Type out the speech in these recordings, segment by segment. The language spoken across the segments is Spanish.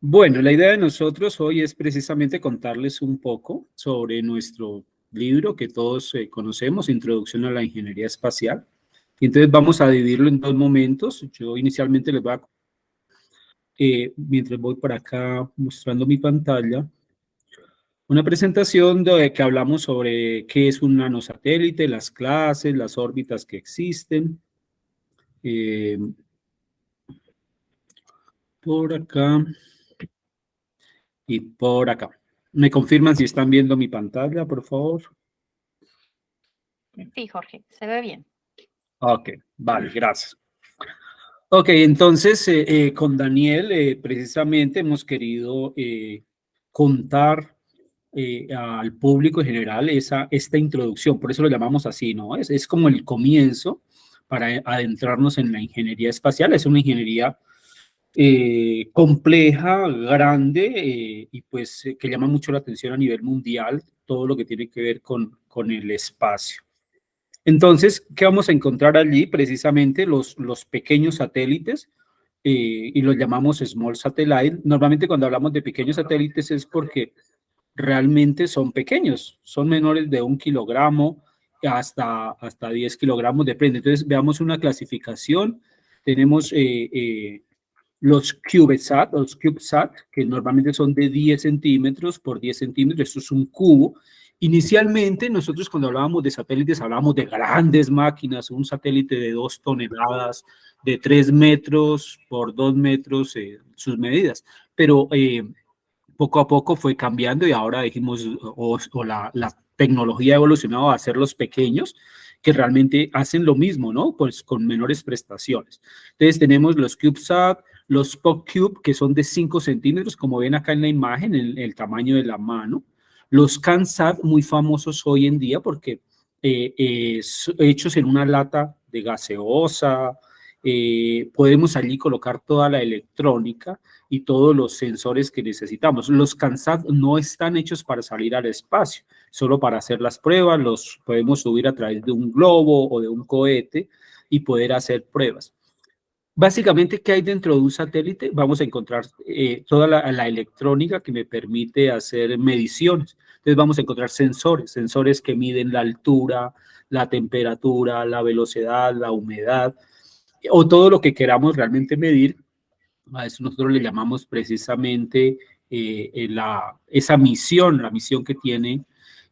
Bueno, la idea de nosotros hoy es precisamente contarles un poco sobre nuestro libro que todos conocemos, Introducción a la Ingeniería Espacial. Y entonces vamos a dividirlo en dos momentos. Yo inicialmente les voy a, mientras voy por acá mostrando mi pantalla, una presentación de que hablamos sobre qué es un nanosatélite, las clases, las órbitas que existen. Eh, por acá y por acá. ¿Me confirman si están viendo mi pantalla, por favor? Sí, Jorge, se ve bien. Ok, vale, gracias. Ok, entonces con Daniel precisamente hemos querido contar al público en general esta introducción, por eso lo llamamos así, ¿no? Es como el comienzo para adentrarnos en la ingeniería espacial. Es una ingeniería compleja, grande y pues que llama mucho la atención a nivel mundial, todo lo que tiene que ver con el espacio. Entonces, ¿qué vamos a encontrar allí? Precisamente los pequeños satélites y los llamamos small satellite. Normalmente cuando hablamos de pequeños satélites es porque realmente son pequeños, son menores de 1 kilogramo hasta 10 kilogramos, depende. Entonces, veamos una clasificación. Tenemos los CubeSat, que normalmente son de 10 centímetros por 10 centímetros, esto es un cubo. Inicialmente, nosotros cuando hablábamos de satélites, hablábamos de grandes máquinas, un satélite de 2 toneladas, de 3 metros por 2 metros, sus medidas. Pero poco a poco fue cambiando y ahora dijimos, la tecnología ha evolucionado a hacerlos pequeños, que realmente hacen lo mismo, ¿no? Pues con menores prestaciones. Entonces tenemos los CubeSat, los PopCube, que son de 5 centímetros, como ven acá en la imagen, el tamaño de la mano. Los CanSat, muy famosos hoy en día porque hechos en una lata de gaseosa, podemos allí colocar toda la electrónica y todos los sensores que necesitamos. Los CanSat no están hechos para salir al espacio, solo para hacer las pruebas, los podemos subir a través de un globo o de un cohete y poder hacer pruebas. Básicamente, ¿qué hay dentro de un satélite? Vamos a encontrar toda la electrónica que me permite hacer mediciones. Entonces vamos a encontrar sensores que miden la altura, la temperatura, la velocidad, la humedad, o todo lo que queramos realmente medir. A eso nosotros le llamamos precisamente esa misión, la misión que tiene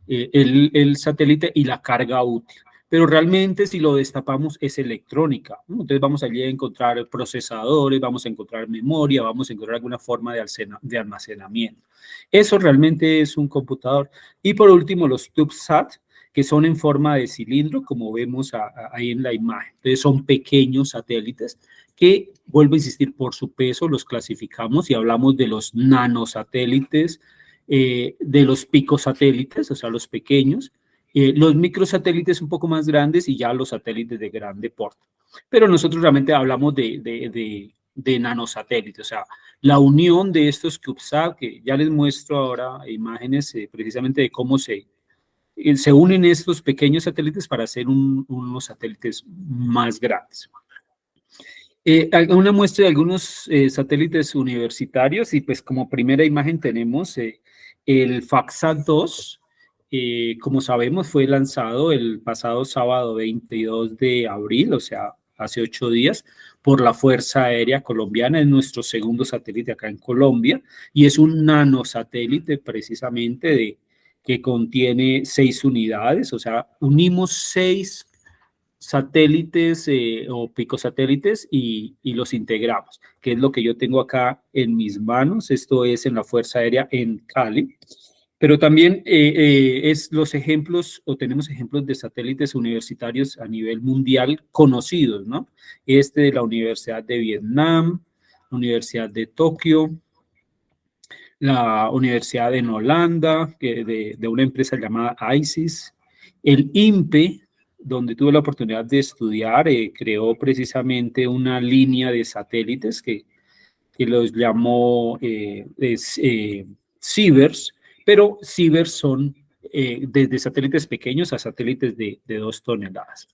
el satélite y la carga útil. Pero realmente si lo destapamos es electrónica, ¿no? Entonces vamos allí a encontrar procesadores, vamos a encontrar memoria, vamos a encontrar alguna forma de almacenamiento. Eso realmente es un computador. Y por último los CubeSat, que son en forma de cilindro, como vemos ahí en la imagen. Entonces son pequeños satélites que, vuelvo a insistir, por su peso los clasificamos y hablamos de los nanosatélites, de los picosatélites, o sea, los pequeños, los microsatélites un poco más grandes y ya los satélites de grande porte. Pero nosotros realmente hablamos de nanosatélites, o sea, la unión de estos CubeSat, que ya les muestro ahora imágenes precisamente de cómo se unen estos pequeños satélites para hacer unos satélites más grandes. Una muestra de algunos satélites universitarios y pues como primera imagen tenemos el FAXAT-2, como sabemos fue lanzado el pasado sábado 22 de abril, o sea, hace 8 días, por la Fuerza Aérea Colombiana. Es nuestro segundo satélite acá en Colombia y es un nanosatélite precisamente que contiene 6 unidades, o sea, unimos 6 satélites o picosatélites y los integramos, que es lo que yo tengo acá en mis manos. Esto es en la Fuerza Aérea en Cali. Pero también es los ejemplos, o tenemos ejemplos de satélites universitarios a nivel mundial conocidos, ¿no? Este de la Universidad de Vietnam, la Universidad de Tokio, la Universidad en Holanda, de una empresa llamada ISIS, el INPE, donde tuve la oportunidad de estudiar, creó precisamente una línea de satélites que los llamó CIBERS, pero CIBERS son desde satélites pequeños a satélites de 2 toneladas.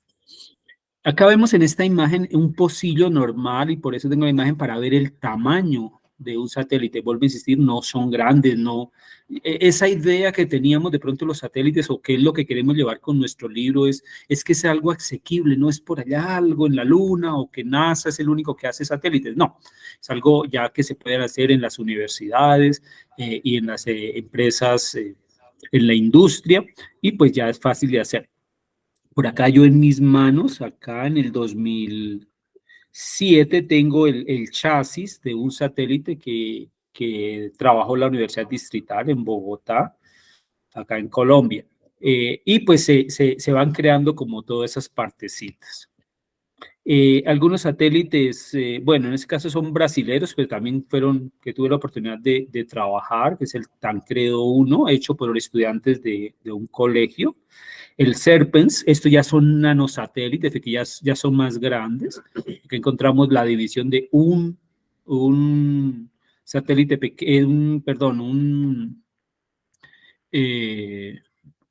Acá vemos en esta imagen un pocillo normal y por eso tengo la imagen para ver el tamaño de un satélite. Vuelvo a insistir, no son grandes, no. Esa idea que teníamos de pronto los satélites o qué es lo que queremos llevar con nuestro libro es que sea algo asequible, no es por allá algo en la luna o que NASA es el único que hace satélites, no. Es algo ya que se puede hacer en las universidades y en las empresas, en la industria, y pues ya es fácil de hacer. Por acá yo en mis manos, acá en el 2007, tengo el chasis de un satélite que trabajó la Universidad Distrital en Bogotá, acá en Colombia. Y pues se van creando como todas esas partecitas. Algunos satélites, bueno, en este caso son brasileños, pero también fueron, que tuve la oportunidad de trabajar, que es el Tancredo 1, hecho por estudiantes de un colegio. El Serpens, estos ya son nanosatélites, que ya son más grandes, que encontramos la división de un satélite pequeño, perdón,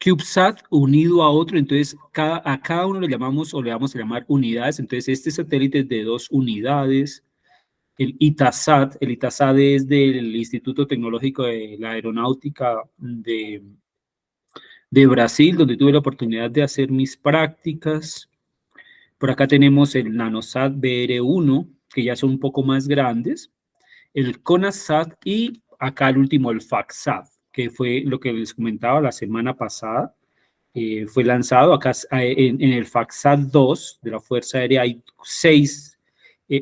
CubeSat unido a otro, entonces a cada uno le llamamos o le vamos a llamar unidades, entonces este satélite es de 2 unidades. El ITASAT es del Instituto Tecnológico de la Aeronáutica de Brasil, donde tuve la oportunidad de hacer mis prácticas. Por acá tenemos el NanoSat BR1, que ya son un poco más grandes, el CONASat y acá el último, el FACSat, que fue lo que les comentaba la semana pasada. Fue lanzado acá en el FACSat 2 de la Fuerza Aérea. Hay 6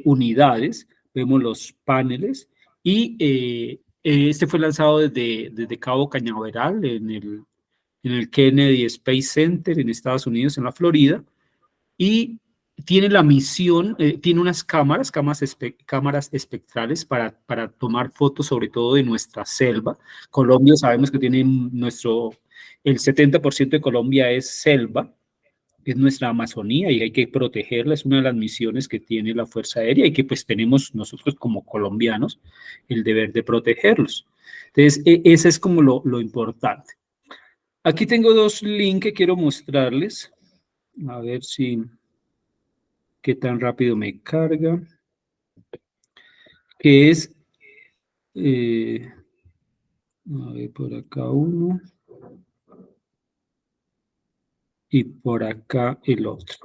unidades, vemos los paneles, y este fue lanzado desde Cabo Cañaveral en el Kennedy Space Center en Estados Unidos, en la Florida, y tiene la misión, tiene unas cámaras espectrales para tomar fotos sobre todo de nuestra selva. Colombia sabemos que tiene el 70% de Colombia es selva, es nuestra Amazonía y hay que protegerla, es una de las misiones que tiene la Fuerza Aérea y que pues tenemos nosotros como colombianos el deber de protegerlos. Entonces, ese es como lo importante. Aquí tengo 2 links que quiero mostrarles, a ver si qué tan rápido me carga, que es, a ver, por acá uno, y por acá el otro.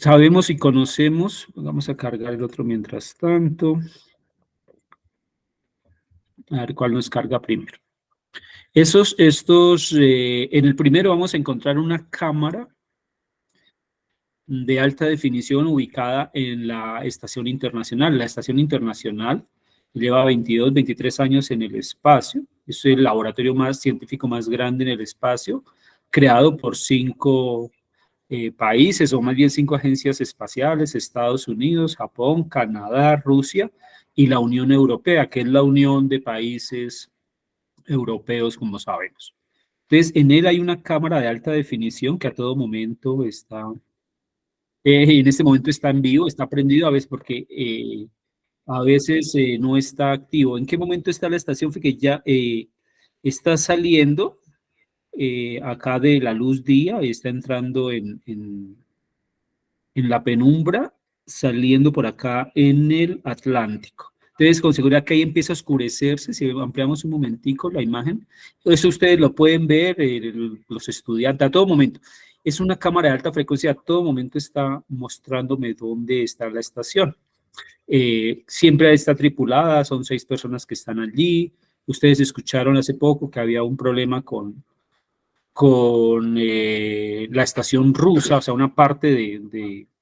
Sabemos y conocemos, vamos a cargar el otro mientras tanto, a ver cuál nos carga primero. En el primero vamos a encontrar una cámara de alta definición ubicada en la Estación Internacional. La Estación Internacional lleva 22, 23 años en el espacio. Es el laboratorio científico más grande en el espacio, creado por 5 países, o más bien 5 agencias espaciales: Estados Unidos, Japón, Canadá, Rusia y la Unión Europea, que es la unión de países europeos, como sabemos. Entonces, en él hay una cámara de alta definición que a todo momento está... en este momento está en vivo, está prendido a veces porque a veces no está activo. ¿En qué momento está la estación? Porque ya está saliendo acá de la luz día y está entrando en la penumbra, saliendo por acá en el Atlántico. Entonces, con seguridad que ahí empieza a oscurecerse. Si ampliamos un momentico la imagen, eso ustedes lo pueden ver, los estudiantes, a todo momento. Es una cámara de alta frecuencia, a todo momento está mostrándome dónde está la estación. Siempre está tripulada, son 6 personas que están allí. Ustedes escucharon hace poco que había un problema con la estación rusa, o sea, una parte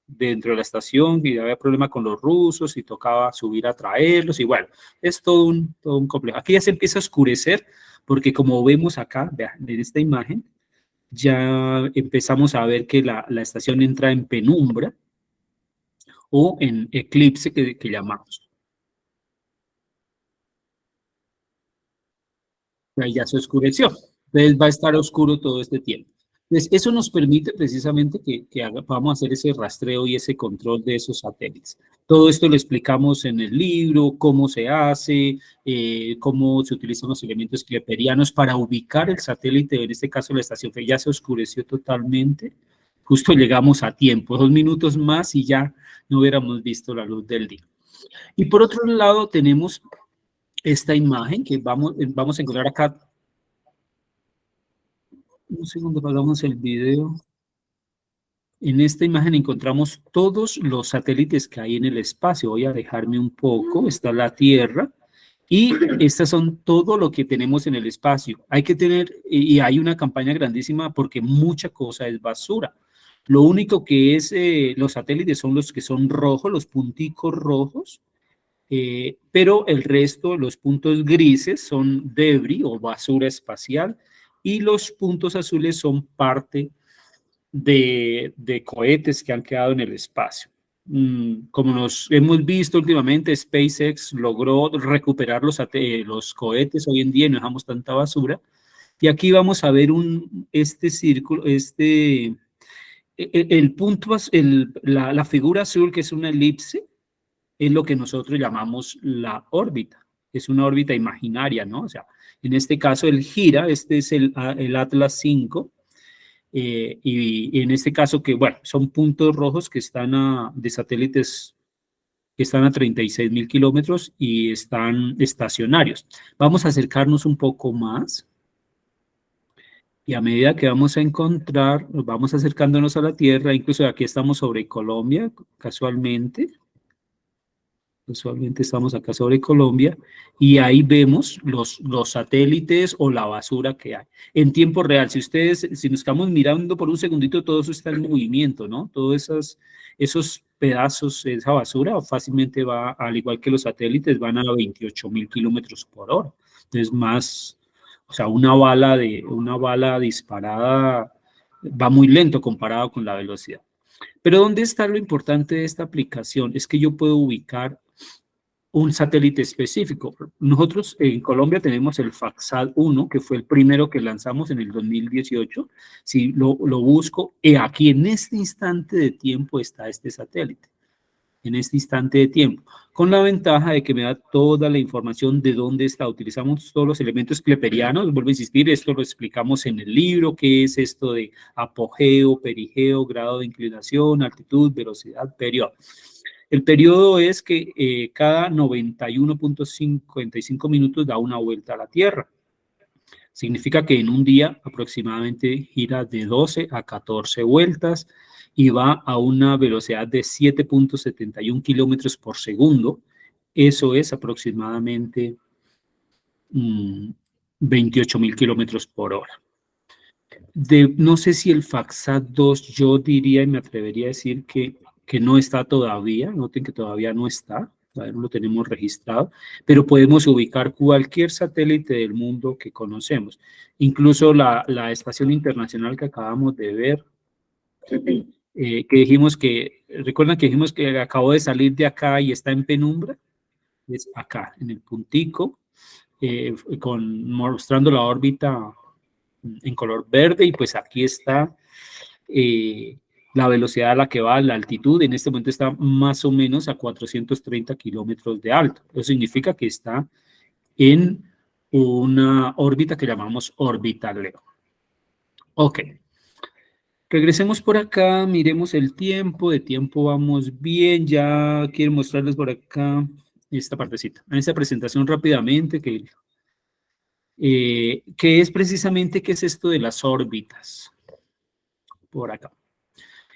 dentro de la estación, y había problema con los rusos y tocaba subir a traerlos, y bueno, es todo un complejo. Aquí ya se empieza a oscurecer, porque como vemos acá, vean, en esta imagen, ya empezamos a ver que la estación entra en penumbra o en eclipse que llamamos. Ahí ya se oscureció. Entonces va a estar oscuro todo este tiempo. Entonces, eso nos permite precisamente que podamos hacer ese rastreo y ese control de esos satélites. Todo esto lo explicamos en el libro, cómo se hace, cómo se utilizan los elementos keplerianos para ubicar el satélite, en este caso la estación que ya se oscureció totalmente. Justo llegamos a tiempo, 2 minutos más y ya no hubiéramos visto la luz del día. Y por otro lado tenemos esta imagen que vamos a encontrar acá. Un segundo, pagamos el video. En esta imagen encontramos todos los satélites que hay en el espacio. Voy a alejarme un poco. Está la Tierra. Y estas son todo lo que tenemos en el espacio. Hay que tener, y hay una campaña grandísima porque mucha cosa es basura. Lo único que es, los satélites son los que son rojos, los punticos rojos, pero el resto, los puntos grises son debris o basura espacial y los puntos azules son parte de cohetes que han quedado en el espacio. Como nos hemos visto últimamente, SpaceX logró recuperar los cohetes hoy en día y no dejamos tanta basura. Y aquí vamos a ver este círculo, el punto, la figura azul, que es una elipse, es lo que nosotros llamamos la órbita. Es una órbita imaginaria, ¿no? O sea, en este caso él gira, este es el Atlas 5, y en este caso que, bueno, son puntos rojos que están de satélites que están a 36.000 kilómetros y están estacionarios. Vamos a acercarnos un poco más y a medida que vamos a encontrar, vamos acercándonos a la Tierra, incluso aquí estamos sobre Colombia, casualmente. Usualmente estamos acá sobre Colombia y ahí vemos los satélites o la basura que hay. En tiempo real, si nos estamos mirando por un segundito, todo eso está en movimiento, ¿no? Todos esos pedazos, esa basura fácilmente va, al igual que los satélites, van a 28.000 kilómetros por hora. Entonces, más, o sea, una bala disparada va muy lento comparado con la velocidad. Pero ¿dónde está lo importante de esta aplicación? Es que yo puedo ubicar un satélite específico. Nosotros en Colombia tenemos el FAXAT-1, que fue el primero que lanzamos en el 2018. Si lo busco, aquí en este instante de tiempo está este satélite. En este instante de tiempo, con la ventaja de que me da toda la información de dónde está. Utilizamos todos los elementos keplerianos, vuelvo a insistir, esto lo explicamos en el libro, qué es esto de apogeo, perigeo, grado de inclinación, altitud, velocidad, periodo. El periodo es que cada 91.55 minutos da una vuelta a la Tierra. Significa que en un día aproximadamente gira de 12 a 14 vueltas y va a una velocidad de 7.71 kilómetros por segundo. Eso es aproximadamente 28.000 kilómetros por hora. No sé si el FAXAT-2, yo diría y me atrevería a decir que no está todavía, noten que todavía no está, todavía no lo tenemos registrado, pero podemos ubicar cualquier satélite del mundo que conocemos, incluso la estación internacional que acabamos de ver, que dijimos ¿recuerdan que dijimos que acabó de salir de acá y está en penumbra? Es acá, en el puntico, mostrando la órbita en color verde, y pues aquí está la velocidad a la que va, la altitud. En este momento está más o menos a 430 kilómetros de alto. Eso significa que está en una órbita que llamamos órbita Leo. Ok. Regresemos por acá, miremos el tiempo. De tiempo vamos bien. Ya quiero mostrarles por acá esta partecita. En esta presentación rápidamente que es precisamente qué es esto de las órbitas. Por acá.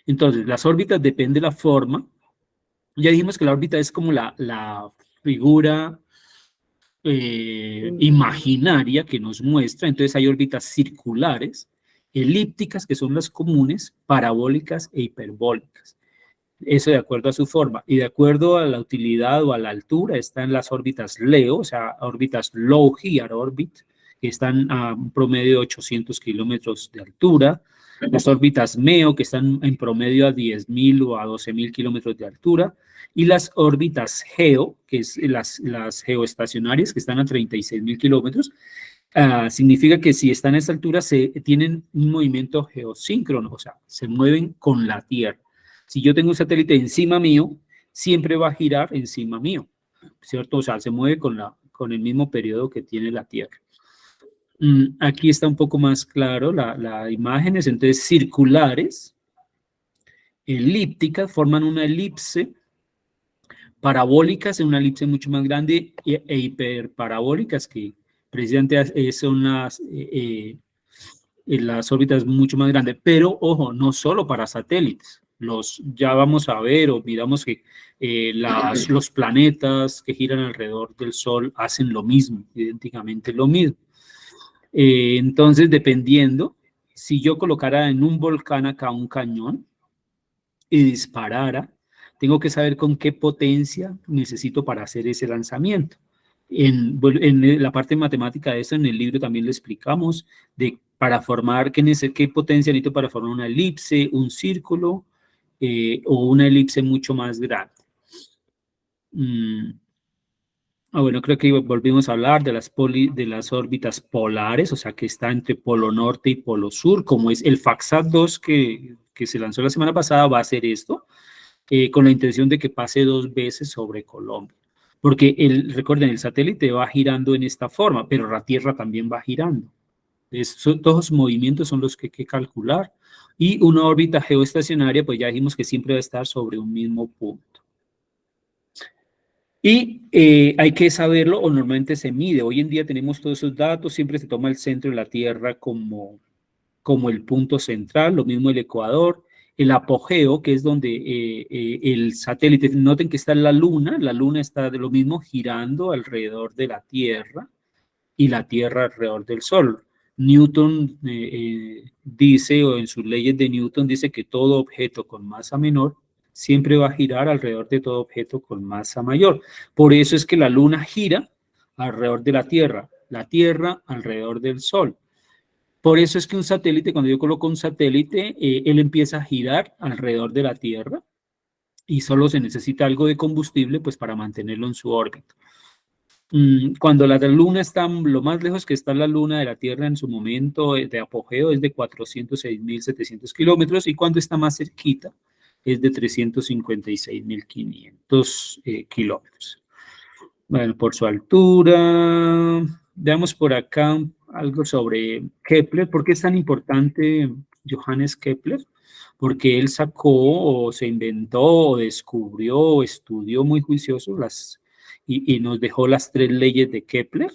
Entonces, las órbitas depende de la forma. Ya dijimos que la órbita es como la figura imaginaria que nos muestra. Entonces hay órbitas circulares, elípticas, que son las comunes, parabólicas e hiperbólicas. Eso de acuerdo a su forma. Y de acuerdo a la utilidad o a la altura están las órbitas LEO, o sea, órbitas Low Earth Orbit, que están a un promedio de 800 kilómetros de altura. Las órbitas MEO, que están en promedio a 10.000 o a 12.000 kilómetros de altura, y las órbitas GEO, que es las geoestacionarias, que están a 36.000 kilómetros. Significa que si están a esa altura tienen un movimiento geosíncrono, o sea, se mueven con la Tierra. Si yo tengo un satélite encima mío, siempre va a girar encima mío, ¿cierto? O sea, se mueve con el mismo periodo que tiene la Tierra. Aquí está un poco más claro las imágenes. Entonces, circulares, elípticas, forman una elipse, parabólicas en una elipse mucho más grande e hiperparabólicas, que precisamente son las órbitas mucho más grandes. Pero, ojo, no solo para satélites. Ya vamos a ver o miramos que los planetas que giran alrededor del Sol hacen lo mismo, idénticamente lo mismo. Entonces, dependiendo, si yo colocara en un volcán acá un cañón y disparara, tengo que saber con qué potencia necesito para hacer ese lanzamiento. En la parte matemática de eso, en el libro también lo explicamos, para formar, qué potencia necesito para formar una elipse, un círculo o una elipse mucho más grande. Bueno, creo que volvimos a hablar de las órbitas polares, o sea, que está entre polo norte y polo sur, como es el FAXAT-2 que se lanzó la semana pasada, va a hacer esto, con la intención de que pase 2 veces sobre Colombia. Porque, recuerden, el satélite va girando en esta forma, pero la Tierra también va girando. Todos los movimientos son los que hay que calcular. Y una órbita geoestacionaria, pues ya dijimos que siempre va a estar sobre un mismo punto. Y hay que saberlo, o normalmente se mide. Hoy en día tenemos todos esos datos, siempre se toma el centro de la Tierra como el punto central, lo mismo el ecuador, el apogeo, que es donde el satélite, noten que está la luna está de lo mismo girando alrededor de la Tierra y la Tierra alrededor del Sol. Newton dice, o en sus leyes de Newton, dice que todo objeto con masa menor siempre va a girar alrededor de todo objeto con masa mayor. Por eso es que la luna gira alrededor de la Tierra alrededor del Sol. Por eso es que un satélite, cuando yo coloco un satélite, él empieza a girar alrededor de la Tierra y solo se necesita algo de combustible pues para mantenerlo en su órbita. Cuando la luna está, lo más lejos que está la luna de la Tierra en su momento de apogeo es de 406.700 kilómetros, y cuando está más cerquita es de 356.500 kilómetros. Bueno, por su altura, veamos por acá algo sobre Kepler. ¿Por qué es tan importante Johannes Kepler? Porque él sacó o se inventó o descubrió o estudió muy juicioso y nos dejó las 3 leyes de Kepler,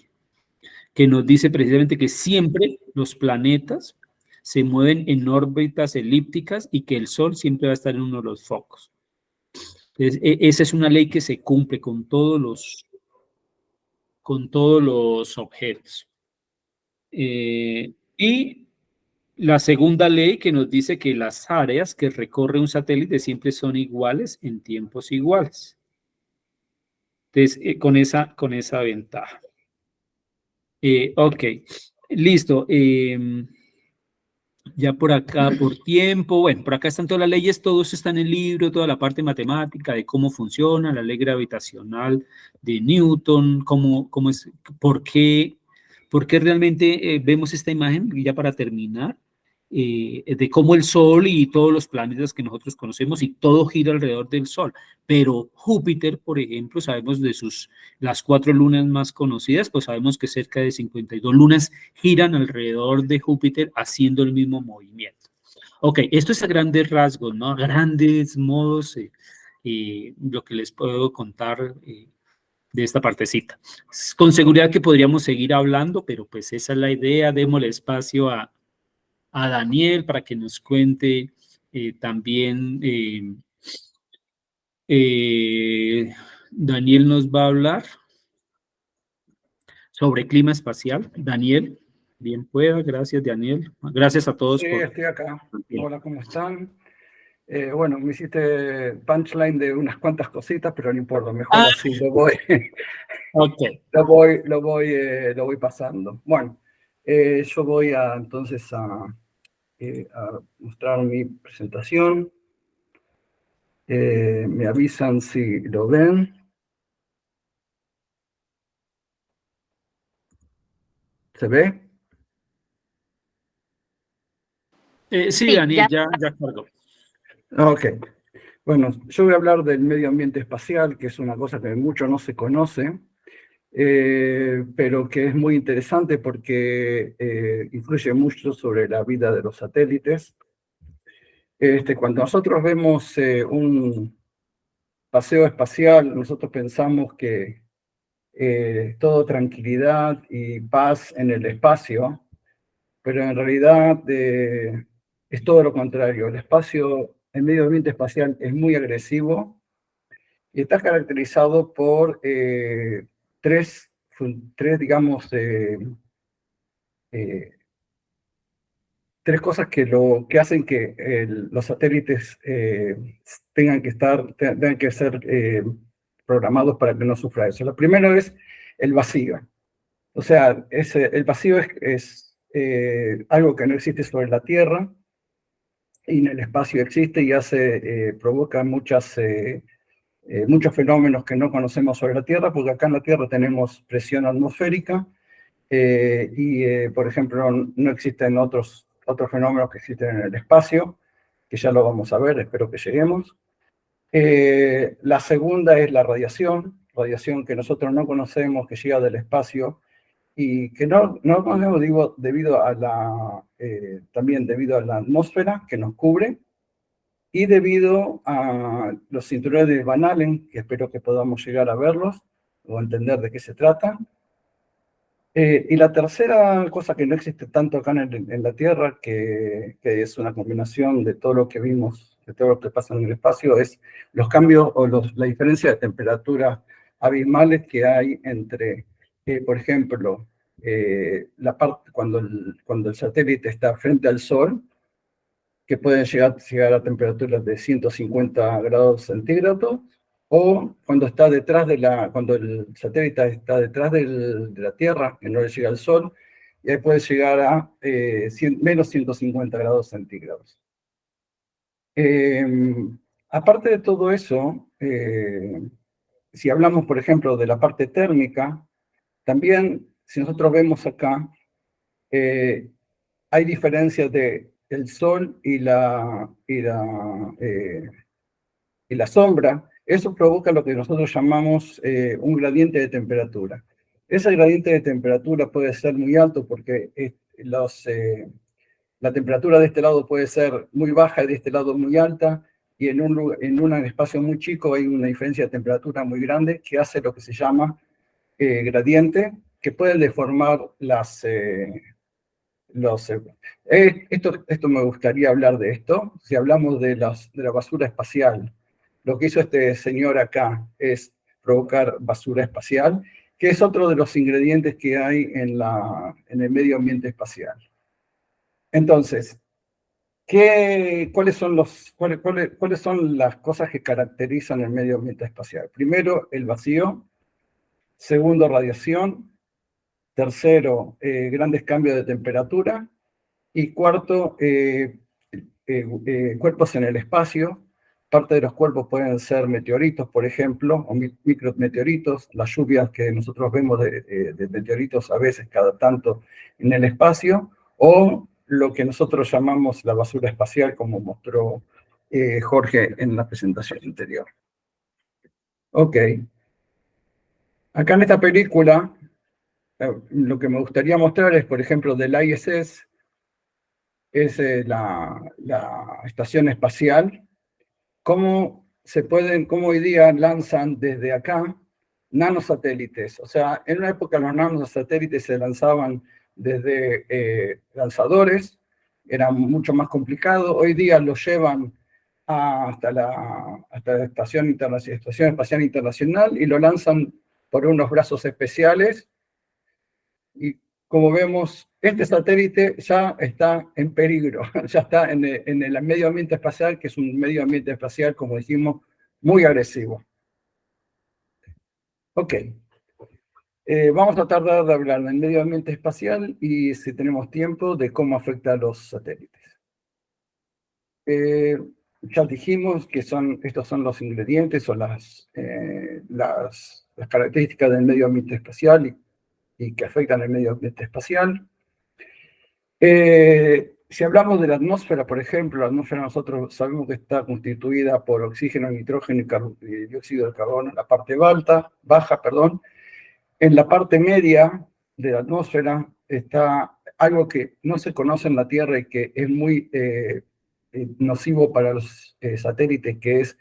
que nos dice precisamente que siempre los planetas se mueven en órbitas elípticas y que el Sol siempre va a estar en uno de los focos. Entonces, esa es una ley que se cumple con todos los objetos. Y la segunda ley que nos dice que las áreas que recorre un satélite siempre son iguales en tiempos iguales. Entonces, con esa ventaja. Ok, listo. Ya por acá, por tiempo, bueno, por acá están todas las leyes, todo eso está en el libro, toda la parte matemática de cómo funciona, la ley gravitacional de Newton, cómo es, por qué realmente vemos esta imagen, ya para terminar, de cómo el Sol y todos los planetas que nosotros conocemos y todo gira alrededor del Sol. Pero Júpiter, por ejemplo, sabemos de las 4 lunas más conocidas, pues sabemos que cerca de 52 lunas giran alrededor de Júpiter haciendo el mismo movimiento. Ok, esto es a grandes rasgos, ¿no? A grandes modos, lo que les puedo contar de esta partecita. Con seguridad que podríamos seguir hablando, pero pues esa es la idea. Démosle espacio a Daniel para que nos cuente también. Daniel nos va a hablar sobre clima espacial. Daniel, bien pueda. Gracias, Daniel. Gracias a todos. Sí, estoy acá. Hola, ¿cómo están? Bueno, me hiciste punchline de unas cuantas cositas, pero no importa, mejor así lo voy, okay. lo voy pasando. Bueno, yo voy entonces a mostrar mi presentación. Me avisan si lo ven. ¿Se ve? Sí, Daniel, ya cargó. Ok. Bueno, yo voy a hablar del medio ambiente espacial, que es una cosa que mucho no se conoce, pero que es muy interesante porque influye mucho sobre la vida de los satélites. Cuando nosotros vemos paseo espacial, nosotros pensamos que todo tranquilidad y paz en el espacio, pero en realidad es todo lo contrario. El medio ambiente espacial es muy agresivo y está caracterizado por digamos, tres cosas que hacen que los satélites tengan que ser programados para que no sufra eso. Lo primero es el vacío. O sea, el vacío es algo que no existe sobre la Tierra y en el espacio existe y provoca muchos fenómenos que no conocemos sobre la Tierra, porque acá en la Tierra tenemos presión atmosférica por ejemplo, no existen otros fenómenos que existen en el espacio, que ya lo vamos a ver, espero que lleguemos. La segunda es la radiación que nosotros no conocemos, que llega del espacio y que no conocemos, digo, también debido a la atmósfera que nos cubre y debido a los cinturones de Van Allen, que espero que podamos llegar a verlos o entender de qué se trata. Y la tercera cosa que no existe tanto acá en la Tierra, que es una combinación de todo lo que vimos, de todo lo que pasa en el espacio, es los cambios o la diferencia de temperatura abismales que hay entre, por ejemplo, cuando el satélite está frente al Sol, que pueden llegar a temperaturas de 150 grados centígrados, o cuando el satélite está detrás de la Tierra, que no le llega al Sol, y ahí puede llegar a menos 150 grados centígrados. Aparte de todo eso, si hablamos, por ejemplo, de la parte térmica, también, si nosotros vemos acá, hay diferencias de el sol y la sombra. Eso provoca lo que nosotros llamamos un gradiente de temperatura. Ese gradiente de temperatura puede ser muy alto porque la temperatura de este lado puede ser muy baja y de este lado muy alta, y en un espacio muy chico hay una diferencia de temperatura muy grande que hace lo que se llama gradiente, que puede deformar esto me gustaría hablar de esto. Si hablamos de la basura espacial, lo que hizo este señor acá es provocar basura espacial, que es otro de los ingredientes que hay en el medio ambiente espacial. Entonces, ¿cuáles son las cosas que caracterizan el medio ambiente espacial? Primero, el vacío. Segundo, radiación. Tercero, grandes cambios de temperatura. Y cuarto, cuerpos en el espacio. Parte de los cuerpos pueden ser meteoritos, por ejemplo, o micrometeoritos, las lluvias que nosotros vemos de meteoritos a veces cada tanto en el espacio, o lo que nosotros llamamos la basura espacial, como mostró Jorge en la presentación anterior. Ok. Acá en esta película, lo que me gustaría mostrar es, por ejemplo, del ISS, es la estación espacial, cómo hoy día lanzan desde acá nanosatélites. O sea, en una época los nanosatélites se lanzaban desde lanzadores, era mucho más complicado. Hoy día los llevan hasta la Estación Espacial Internacional y lo lanzan por unos brazos especiales. Y como vemos, este satélite ya está en peligro, ya está en el medio ambiente espacial, que es un medio ambiente espacial, como dijimos, muy agresivo. Ok. Vamos a tratar de hablar del medio ambiente espacial y, si tenemos tiempo, de cómo afecta a los satélites. Ya dijimos que estos son los ingredientes o las características del medio ambiente espacial y que afectan al medio ambiente espacial. Si hablamos de la atmósfera, por ejemplo, la atmósfera nosotros sabemos que está constituida por oxígeno, nitrógeno y dióxido de carbono en la parte baja. En la parte media de la atmósfera está algo que no se conoce en la Tierra y que es muy nocivo para los satélites, que es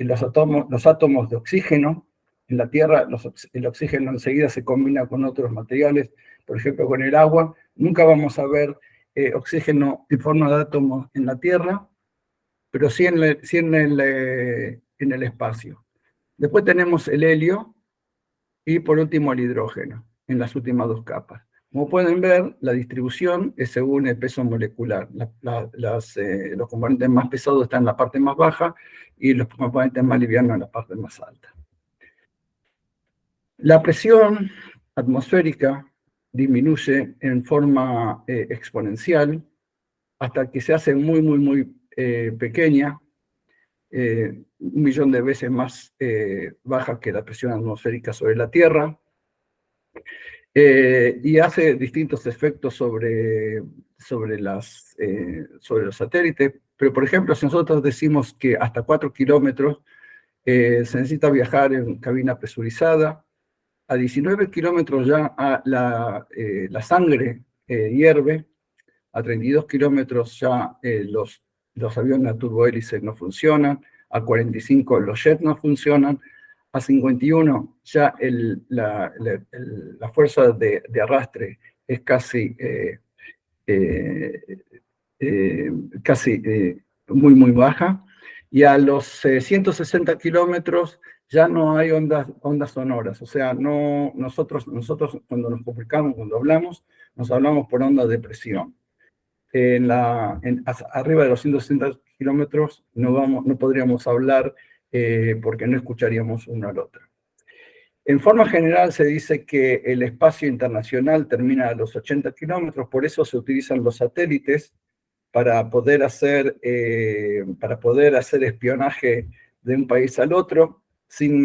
los átomos de oxígeno en la Tierra, el oxígeno enseguida se combina con otros materiales, por ejemplo con el agua. Nunca vamos a ver oxígeno en forma de átomos en la Tierra, pero sí en el espacio. Después tenemos el helio y por último el hidrógeno en las últimas dos capas. Como pueden ver, la distribución es según el peso molecular. Los componentes más pesados están en la parte más baja y los componentes más livianos en la parte más alta. La presión atmosférica disminuye en forma exponencial hasta que se hace muy pequeña, 1.000.000 de veces más baja que la presión atmosférica sobre la Tierra, y hace distintos efectos sobre los satélites. Pero, por ejemplo, si nosotros decimos que hasta 4 kilómetros se necesita viajar en cabina presurizada, a 19 kilómetros ya la sangre hierve, a 32 kilómetros ya los aviones a turbohélice no funcionan, a 45 los jets no funcionan, a 51 ya la fuerza de arrastre es casi muy baja, y a los 160 kilómetros ya no hay ondas sonoras. O sea, nosotros cuando nos comunicamos, cuando hablamos, nos hablamos por ondas de presión. Arriba de los 160 kilómetros no podríamos hablar porque no escucharíamos uno al otro. En forma general se dice que el espacio internacional termina a los 80 kilómetros, por eso se utilizan los satélites para poder hacer espionaje de un país al otro sin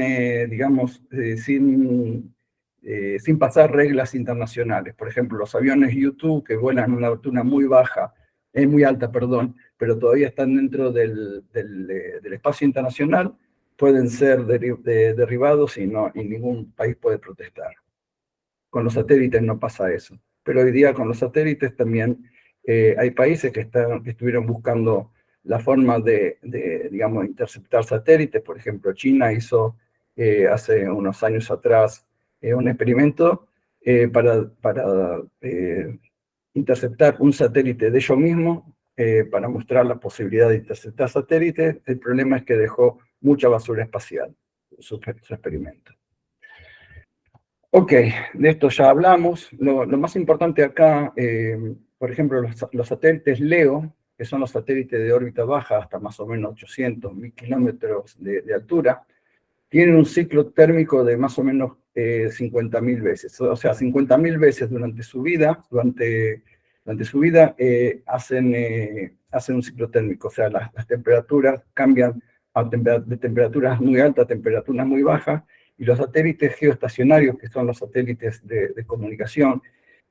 pasar reglas internacionales. Por ejemplo, los aviones U-2 que vuelan a una altura muy alta, pero todavía están dentro del espacio internacional, pueden ser derribados y ningún país puede protestar. Con los satélites no pasa eso. Pero hoy día con los satélites también hay países que estuvieron buscando la forma de interceptar satélites. Por ejemplo, China hizo hace unos años atrás un experimento para interceptar un satélite de ellos mismos, para mostrar la posibilidad de interceptar satélites. El problema es que dejó mucha basura espacial su experimento. Ok, de esto ya hablamos. Lo más importante acá, por ejemplo, los satélites LEO, que son los satélites de órbita baja hasta más o menos 800.000 kilómetros de altura, tienen un ciclo térmico de más o menos 50.000 veces. O sea, 50.000 veces durante su vida hacen un ciclo térmico. O sea, las temperaturas cambian de temperaturas muy altas a temperaturas muy bajas, y los satélites geoestacionarios, que son los satélites de comunicación,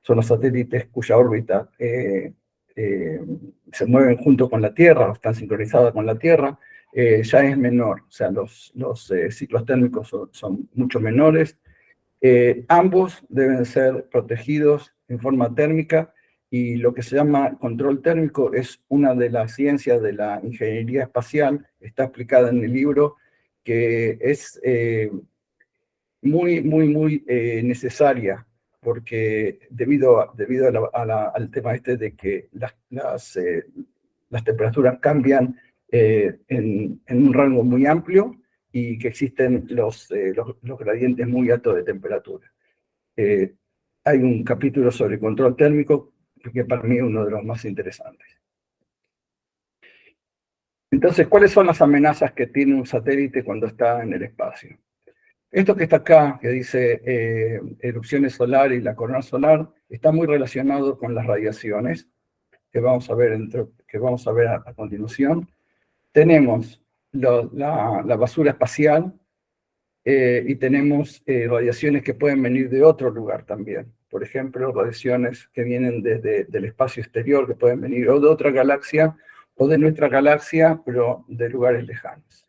son los satélites cuya órbita se mueven junto con la Tierra, o están sincronizados con la Tierra, ya es menor. O sea, los ciclos térmicos son mucho menores. Ambos deben ser protegidos en forma térmica, y lo que se llama control térmico es una de las ciencias de la ingeniería espacial. Está explicada en el libro, que es muy necesaria, porque debido al tema de que las temperaturas cambian en un rango muy amplio, y que existen los gradientes muy altos de temperatura. Hay un capítulo sobre control térmico que para mí es uno de los más interesantes. Entonces, ¿cuáles son las amenazas que tiene un satélite cuando está en el espacio? Esto que está acá, que dice erupciones solares y la corona solar, está muy relacionado con las radiaciones, que vamos a ver a continuación. Tenemos la basura espacial, y tenemos radiaciones que pueden venir de otro lugar también. Por ejemplo, radiaciones que vienen desde el espacio exterior, que pueden venir o de otra galaxia o de nuestra galaxia, pero de lugares lejanos.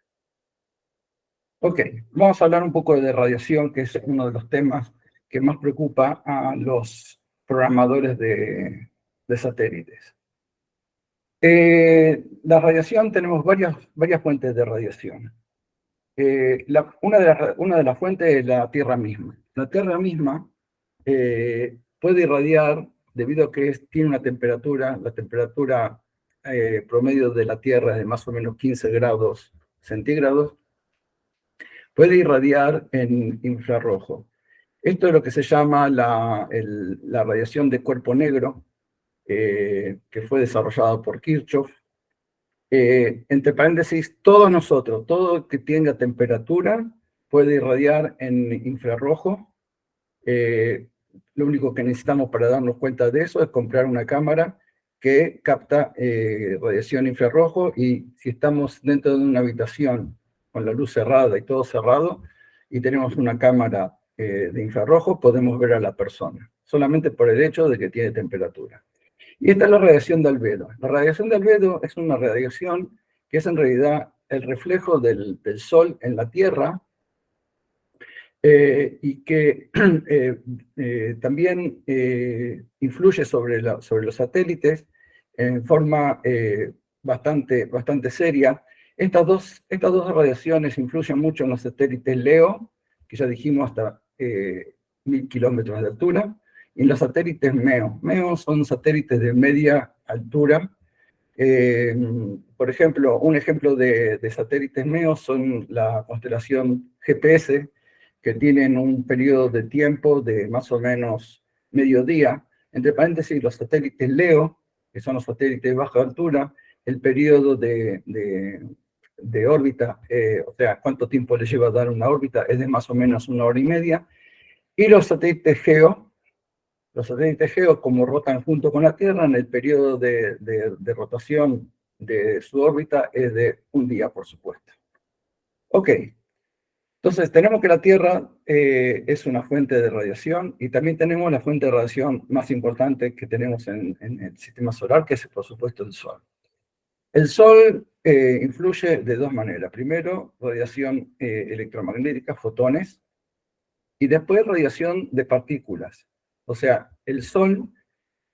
Ok, vamos a hablar un poco de radiación, que es uno de los temas que más preocupa a los programadores de satélites. La radiación, tenemos varias fuentes de radiación. una de las fuentes es la Tierra misma. La Tierra misma puede irradiar, debido a que tiene una temperatura, la temperatura promedio de la Tierra es de más o menos 15 grados centígrados, puede irradiar en infrarrojo. Esto es lo que se llama la radiación de cuerpo negro, que fue desarrollado por Kirchhoff. Entre paréntesis, todos nosotros, todo que tenga temperatura puede irradiar en infrarrojo. Lo único que necesitamos para darnos cuenta de eso es comprar una cámara que capta radiación infrarrojo, y si estamos dentro de una habitación con la luz cerrada y todo cerrado y tenemos una cámara de infrarrojo, podemos ver a la persona, solamente por el hecho de que tiene temperatura. Y esta es la radiación de albedo. La radiación de albedo es una radiación que es en realidad el reflejo del Sol en la Tierra, y que también influye sobre los satélites en forma bastante seria. Estas dos radiaciones influyen mucho en los satélites LEO, que ya dijimos hasta 1000 kilómetros de altura, y en los satélites MEO. MEO son satélites de media altura. Por ejemplo, un ejemplo de satélites MEO son la constelación GPS, que tienen un periodo de tiempo de más o menos mediodía. Entre paréntesis, los satélites LEO, que son los satélites de baja altura, el periodo de órbita, o sea, cuánto tiempo les lleva a dar una órbita, es de más o menos 1 hora y media. Y los satélites GEO, como rotan junto con la Tierra, en el periodo de rotación de su órbita es de un día, por supuesto. Ok, entonces tenemos que la Tierra es una fuente de radiación, y también tenemos la fuente de radiación más importante que tenemos en el sistema solar, que es, por supuesto, el Sol. El Sol influye de dos maneras. Primero, radiación electromagnética, fotones, y después radiación de partículas. O sea, el Sol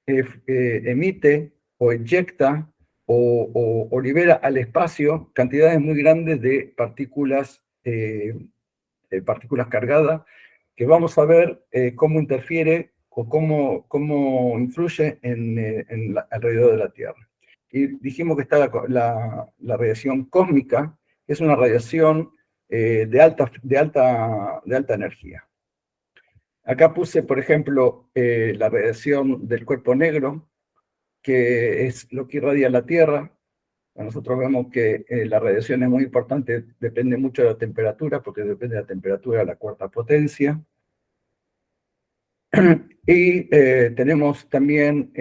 emite o eyecta o libera al espacio cantidades muy grandes de partículas cargadas, que vamos a ver cómo interfiere o cómo influye alrededor de la Tierra. Y dijimos que está la radiación cósmica, que es una radiación de alta energía. Acá puse, por ejemplo, la radiación del cuerpo negro, que es lo que irradia la Tierra. Nosotros vemos que la radiación es muy importante, depende mucho de la temperatura, porque depende de la temperatura de la cuarta potencia. Y tenemos también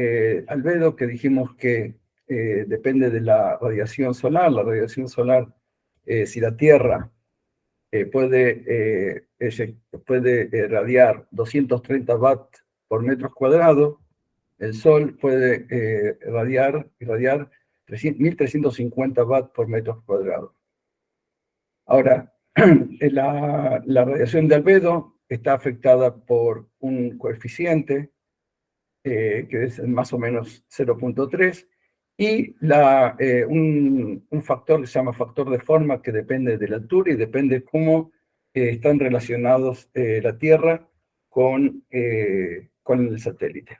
albedo, que dijimos que depende de la radiación solar. La radiación solar, si la Tierra puede irradiar 230 watts por metro cuadrado, el Sol puede irradiar 1350 watts por metro cuadrado. Ahora, la radiación de albedo está afectada por un coeficiente que es más o menos 0.3, y un factor que se llama factor de forma, que depende de la altura y depende cómo están relacionados la Tierra con el satélite.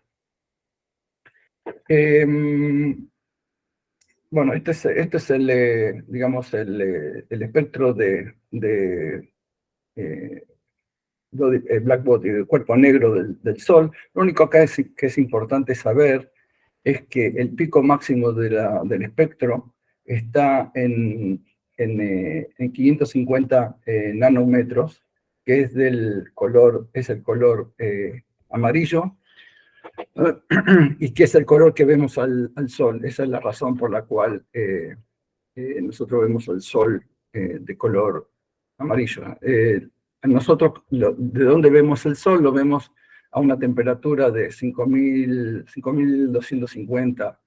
Bueno, este es digamos, el espectro de black body, del cuerpo negro del Sol. Lo único acá que es importante saber es que el pico máximo del espectro está en 550 nanómetros, que es el color amarillo, y que es el color que vemos al Sol. Esa es la razón por la cual nosotros vemos el Sol de color amarillo. Nosotros, ¿de dónde vemos el Sol? Lo vemos a una temperatura de 5250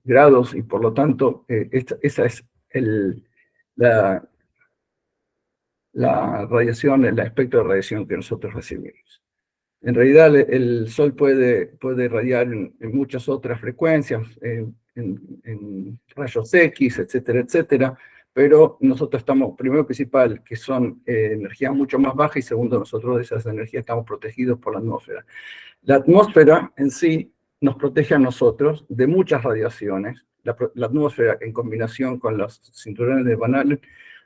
grados, y por lo tanto esa es la radiación, el espectro de radiación que nosotros recibimos. En realidad el Sol puede radiar en muchas otras frecuencias, en rayos X, etcétera, etcétera, pero nosotros estamos, primero principal, que son energías mucho más bajas, y segundo, nosotros de esas energías estamos protegidos por la atmósfera. La atmósfera en sí nos protege a nosotros de muchas radiaciones. La atmósfera, en combinación con los cinturones de Van Allen,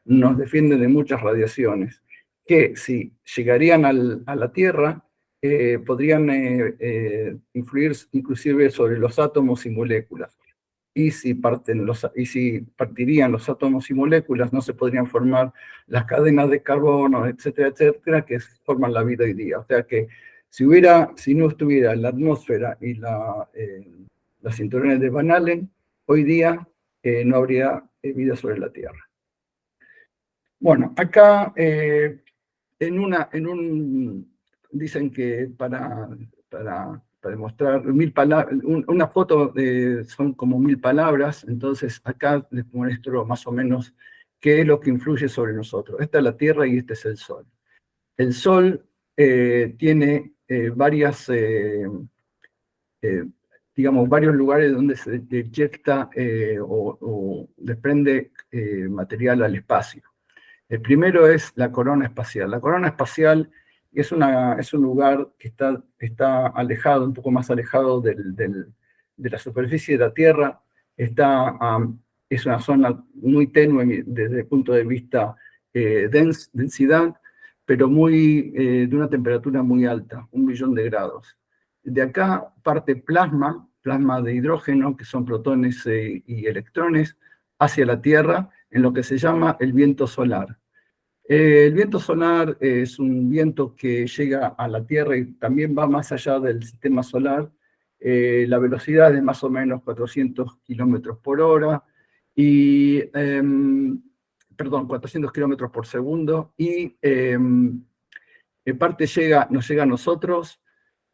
nos defiende de muchas radiaciones que, si llegarían a la Tierra, podrían influir inclusive sobre los átomos y moléculas. Y si partirían los átomos y moléculas, no se podrían formar las cadenas de carbono, etcétera, etcétera, que forman la vida hoy día. O sea que si no estuviera la atmósfera y las cinturones de Van Allen, hoy día no habría vida sobre la Tierra. Bueno, acá dicen que para demostrar una foto son como 1000 palabras, entonces acá les muestro más o menos qué es lo que influye sobre nosotros. Esta es la Tierra y este es el Sol. El Sol tiene digamos, varios lugares donde se eyecta o desprende material al espacio. El primero es la corona espacial. La corona espacial es un lugar que está alejado, un poco más alejado de la superficie de la Tierra. Es una zona muy tenue desde el punto de vista densidad, pero de una temperatura muy alta, 1.000.000 de grados. De acá parte plasma de hidrógeno, que son protones y electrones, hacia la Tierra en lo que se llama el viento solar. El viento solar es un viento que llega a la Tierra y también va más allá del sistema solar. La velocidad es de más o menos 400 kilómetros por hora, perdón, 400 kilómetros por segundo, y en parte nos llega a nosotros,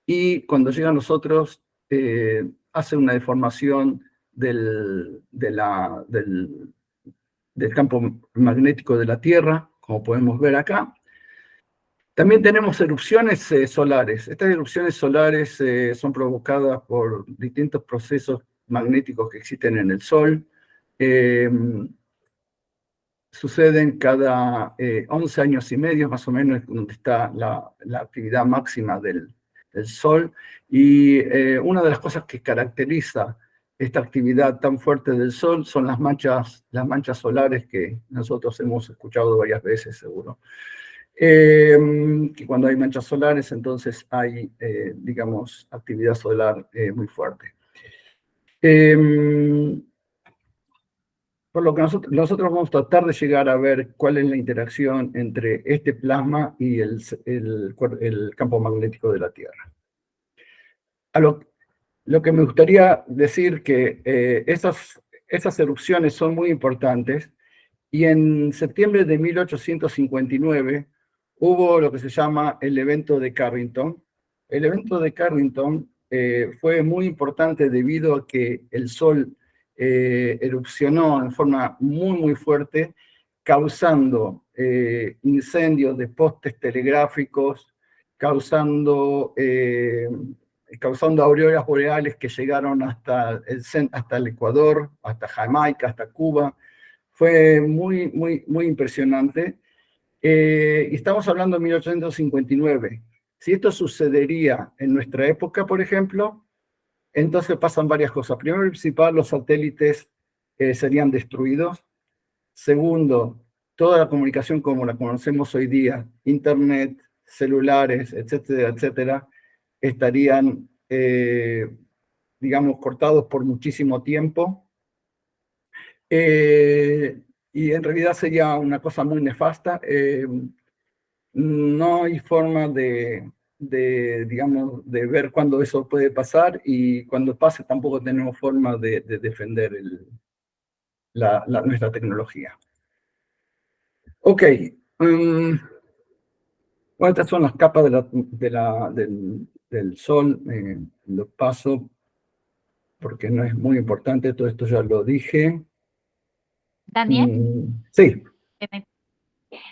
y cuando llega a nosotros hace una deformación del campo magnético de la Tierra, como podemos ver acá. También tenemos erupciones solares. Estas erupciones solares son provocadas por distintos procesos magnéticos que existen en el Sol. Suceden cada 11 años y medio, más o menos, donde está la actividad máxima del Sol. Y una de las cosas que caracteriza esta actividad tan fuerte del Sol son las manchas solares, que nosotros hemos escuchado varias veces, seguro. Que cuando hay manchas solares, entonces hay, digamos, actividad solar muy fuerte. Por lo que nosotros vamos a tratar de llegar a ver cuál es la interacción entre este plasma y el campo magnético de la Tierra. Lo que me gustaría decir que esas erupciones son muy importantes, y en septiembre de 1859 hubo lo que se llama el evento de Carrington. El evento de Carrington fue muy importante debido a que el Sol erupcionó en forma muy, muy fuerte, causando incendios de postes telegráficos, causando auroras boreales que llegaron hasta el Ecuador, hasta Jamaica, hasta Cuba. Fue muy, muy, muy impresionante. Y estamos hablando de 1859. Si esto sucedería en nuestra época, por ejemplo, entonces pasan varias cosas. Primero y principal, los satélites serían destruidos. Segundo, toda la comunicación como la conocemos hoy día, internet, celulares, etcétera, etcétera, estarían, digamos, cortados por muchísimo tiempo. Y en realidad sería una cosa muy nefasta. No hay forma digamos, de ver cuándo eso puede pasar, y cuando pase tampoco tenemos forma de defender nuestra tecnología. Ok. Bueno, estas son las capas del Sol. Lo paso porque no es muy importante, todo esto ya lo dije. Daniel. Sí.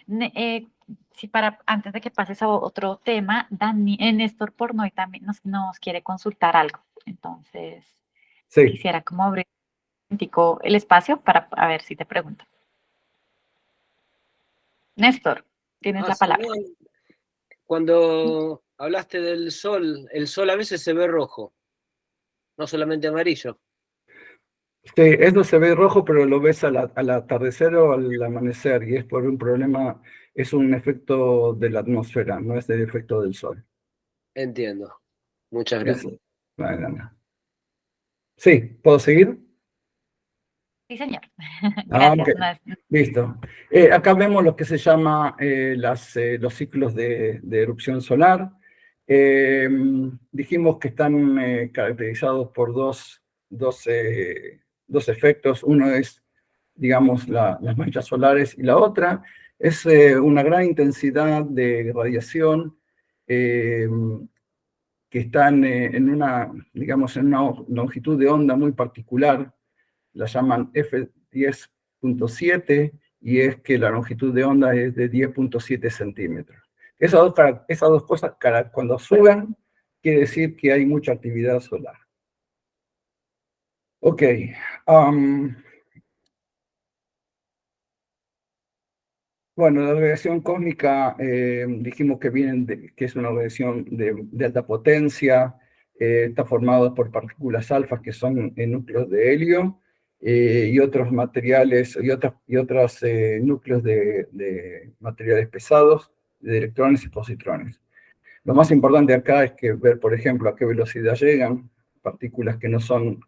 Sí, antes de que pases a otro tema, Néstor Pornoy también nos quiere consultar algo. Entonces, Sí. quisiera como abrir el espacio para a ver si te pregunto. Néstor, tienes la Sí, palabra. no, cuando hablaste del sol, el sol a veces se ve rojo, no solamente amarillo. Sí, eso se ve rojo, pero lo ves al atardecer o al amanecer, y es por un problema, es un efecto de la atmósfera, no es el efecto del sol. Entiendo. Muchas gracias. Sí, ¿puedo seguir? Sí, señor. Ok, Gracias. listo. Acá vemos lo que se llama los ciclos de erupción solar. Dijimos que están caracterizados por dos efectos. Uno es, digamos, las manchas solares, y la otra es una gran intensidad de radiación que están digamos, en una longitud de onda muy particular. La llaman F10.7, y es que la longitud de onda es de 10.7 centímetros. Esas dos cosas, cuando suban, quiere decir que hay mucha actividad solar. Ok. Bueno, la radiación cósmica, dijimos que que es una radiación de alta potencia, está formada por partículas alfa que son núcleos de helio, y otros materiales, y otros núcleos de materiales pesados, de electrones y positrones. Lo más importante acá es que ver, por ejemplo, a qué velocidad llegan. Partículas que no son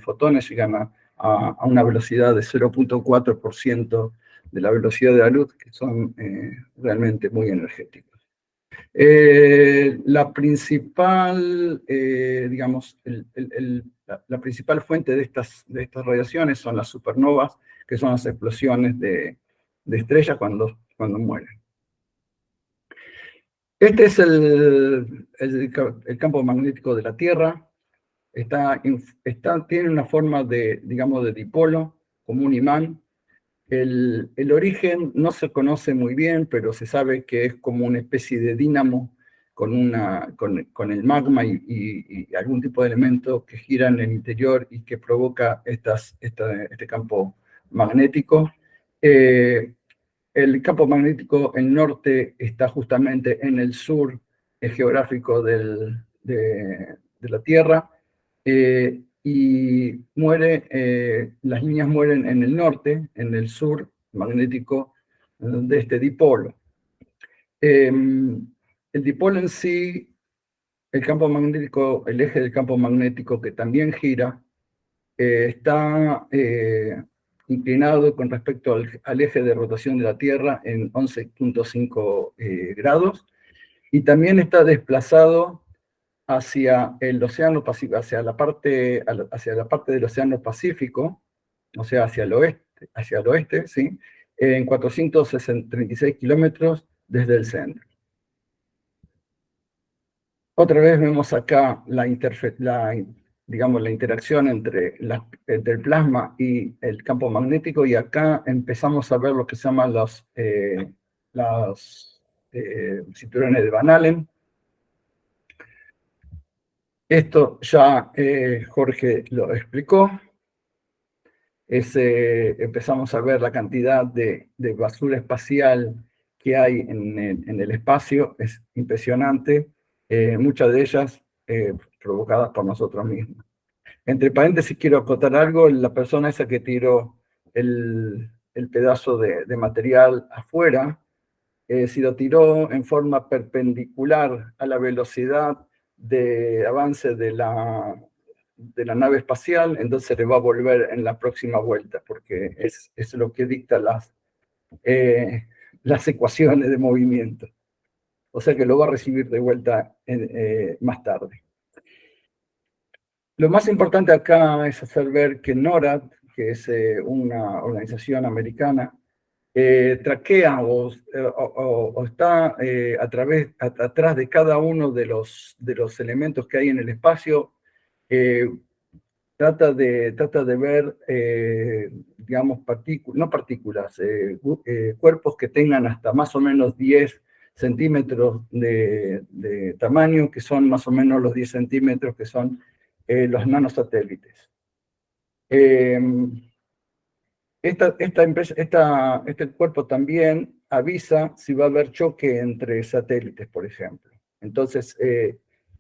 fotones llegan a una velocidad de 0.4% de la velocidad de la luz, que son realmente muy energéticos. La principal, digamos, la principal fuente de estas radiaciones son las supernovas, que son las explosiones de estrellas cuando mueren. Este es el campo magnético de la Tierra. Tiene una forma digamos, de dipolo, como un imán. El origen no se conoce muy bien, pero se sabe que es como una especie de dínamo con el magma y algún tipo de elemento que gira en el interior y que provoca este campo magnético. El campo magnético en norte está justamente en el sur geográfico de la Tierra, y las líneas mueren en el norte, en el sur magnético de este dipolo. El dipolo en sí, el campo magnético, el eje del campo magnético que también gira, está inclinado con respecto al eje de rotación de la Tierra en 11.5 grados, y también está desplazado hacia el Océano Pacífico, hacia la parte del Océano Pacífico, o sea, hacia el oeste, ¿sí? En 436 kilómetros desde el centro. Otra vez vemos acá digamos, la interacción entre el plasma y el campo magnético, y acá empezamos a ver lo que se llaman los cinturones de Van Allen. Esto ya Jorge lo explicó. Empezamos a ver la cantidad de basura espacial que hay en el espacio. Es impresionante, muchas de ellas provocadas por nosotros mismos. Entre paréntesis, quiero acotar algo. La persona esa que tiró el pedazo de material afuera, si lo tiró en forma perpendicular a la velocidad de avance de la nave espacial, entonces le va a volver en la próxima vuelta, porque es lo que dicta las ecuaciones de movimiento. O sea que lo va a recibir de vuelta más tarde. Lo más importante acá es hacer ver que NORAD, que es una organización americana, traquea o está atrás de cada uno de los elementos que hay en el espacio, trata de ver, digamos, no partículas, cuerpos que tengan hasta más o menos 10 centímetros de tamaño, que son más o menos los 10 centímetros que son los nanosatélites. Este cuerpo también avisa si va a haber choque entre satélites, por ejemplo. Entonces,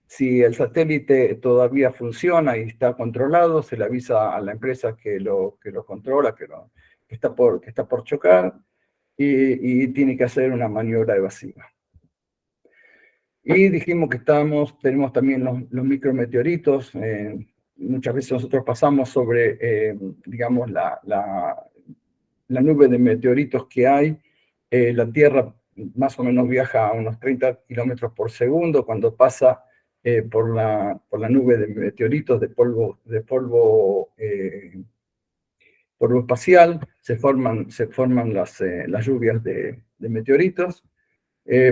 si el satélite todavía funciona y está controlado, se le avisa a la empresa que lo controla, que está por chocar, y tiene que hacer una maniobra evasiva. Y dijimos que tenemos también los micrometeoritos. Muchas veces nosotros pasamos sobre, digamos, la nube de meteoritos que hay. La Tierra más o menos viaja a unos 30 kilómetros por segundo cuando pasa por la nube de meteoritos, de polvo espacial. Se forman las lluvias de meteoritos.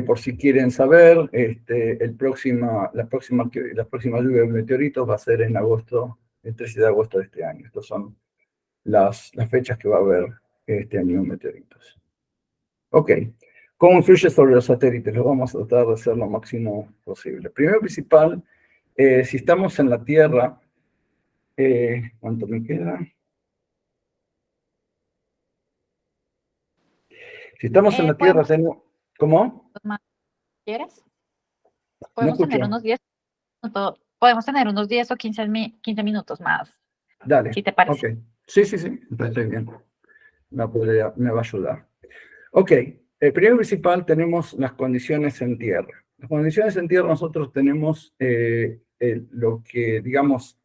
Por si quieren saber, la próxima lluvia de meteoritos va a ser en agosto, el 13 de agosto de este año. Estas son las fechas que va a haber este año meteoritos. Ok, ¿cómo influye sobre los satélites? Lo vamos a tratar de hacer lo máximo posible. Primero principal, si estamos en la Tierra, ¿cuánto me queda? Si estamos en la Tierra, tenemos... ¿Cómo? ¿Quieres? No Podemos tener escucho. unos 10 o 15 minutos más. Dale. Si te parece. Ok. Sí, me parece bien. Me va a ayudar. Ok. Primero principal tenemos las condiciones en tierra. Las condiciones en tierra nosotros tenemos lo que, digamos,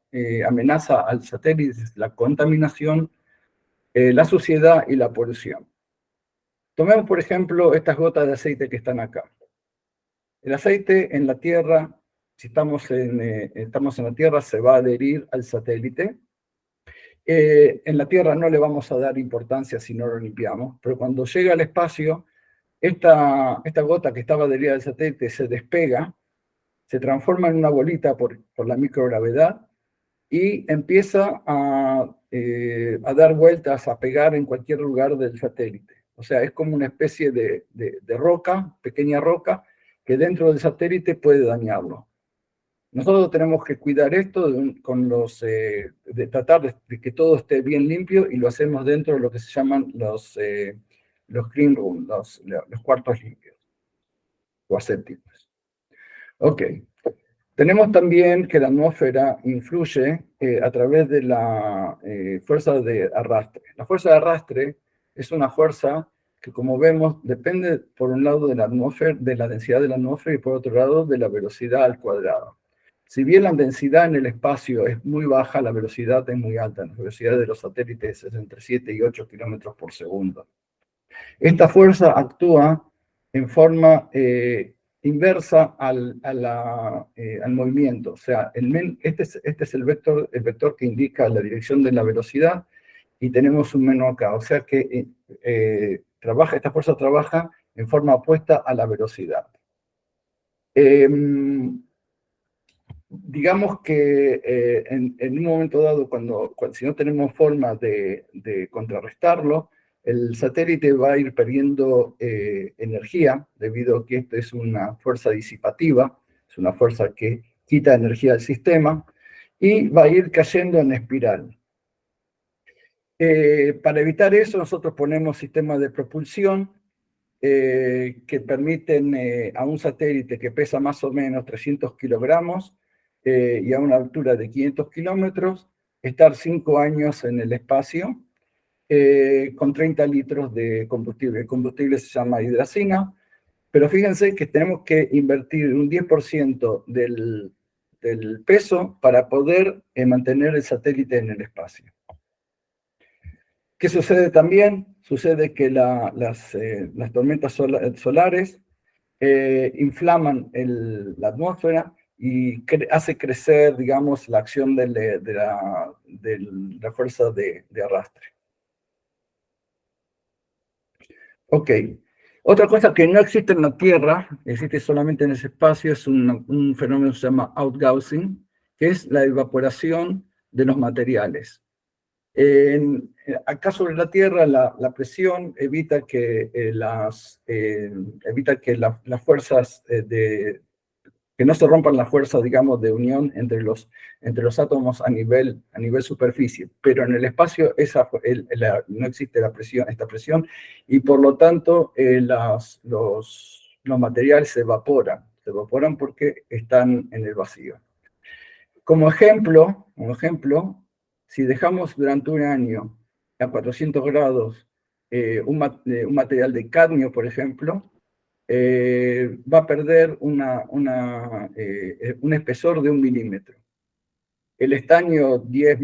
amenaza al satélite, es la contaminación, la suciedad y la polución. Tomemos, por ejemplo, estas gotas de aceite que están acá. El aceite en la Tierra, si estamos en la Tierra, se va a adherir al satélite. En la Tierra no le vamos a dar importancia si no lo limpiamos, pero cuando llega al espacio, esta gota que estaba adherida al satélite se despega, se transforma en una bolita por la microgravedad y empieza a dar vueltas, a pegar en cualquier lugar del satélite. O sea, es como una especie de roca, pequeña roca, que dentro del satélite puede dañarlo. Nosotros tenemos que cuidar esto de tratar de que todo esté bien limpio, y lo hacemos dentro de lo que se llaman los clean rooms, los cuartos limpios o asépticos. Ok. Tenemos también que la atmósfera influye a través de la fuerza de arrastre. La fuerza de arrastre es una fuerza que, como vemos, depende por un lado de la atmósfera, de la densidad de la atmósfera, y por otro lado de la velocidad al cuadrado. Si bien la densidad en el espacio es muy baja, la velocidad es muy alta. La velocidad de los satélites es entre 7 y 8 kilómetros por segundo. Esta fuerza actúa en forma inversa al movimiento. O sea, este es el vector que indica la dirección de la velocidad, y tenemos un menos acá. O sea que esta fuerza trabaja en forma opuesta a la velocidad. Digamos que en un momento dado, si no tenemos forma de contrarrestarlo, el satélite va a ir perdiendo energía, debido a que esto es una fuerza disipativa, es una fuerza que quita energía del sistema, y va a ir cayendo en espiral. Para evitar eso, nosotros ponemos sistemas de propulsión que permiten a un satélite que pesa más o menos 300 kilogramos y a una altura de 500 kilómetros, estar 5 años en el espacio con 30 litros de combustible. El combustible se llama hidracina, pero fíjense que tenemos que invertir un 10% del peso para poder mantener el satélite en el espacio. ¿Qué sucede también? Sucede que las tormentas solares inflaman la atmósfera y hace crecer, digamos, la acción de la fuerza de arrastre. Ok. Otra cosa que no existe en la Tierra, existe solamente en ese espacio, es un fenómeno que se llama outgassing, que es la evaporación de los materiales. Acá sobre la Tierra, la presión evita que las fuerzas que no se rompan las fuerzas, digamos, de unión entre los átomos a nivel superficie, pero en el espacio no existe esta presión, y por lo tanto los materiales se evaporan porque están en el vacío. Como ejemplo, si dejamos durante un año a 400 grados un material de cadmio, por ejemplo, va a perder un espesor de 1 milímetro. El estaño 10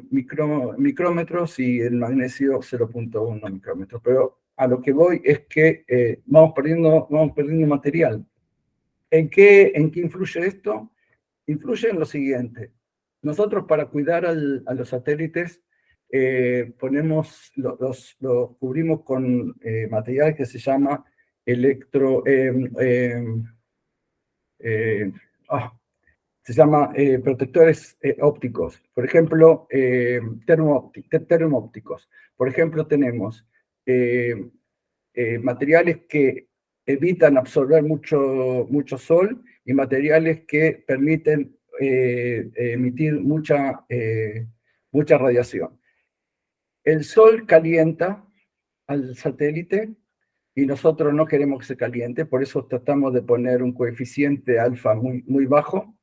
micrómetros y el magnesio 0.1 micrómetros. Pero a lo que voy es que vamos perdiendo material. ¿En qué influye esto? Influye en lo siguiente. Nosotros, para cuidar a los satélites, cubrimos con material que se llama protectores ópticos. Por ejemplo, termoópticos. Por ejemplo, tenemos materiales que evitan absorber mucho sol y materiales que permiten emitir mucha radiación. El sol calienta al satélite y nosotros no queremos que se caliente, por eso tratamos de poner un coeficiente alfa muy bajo,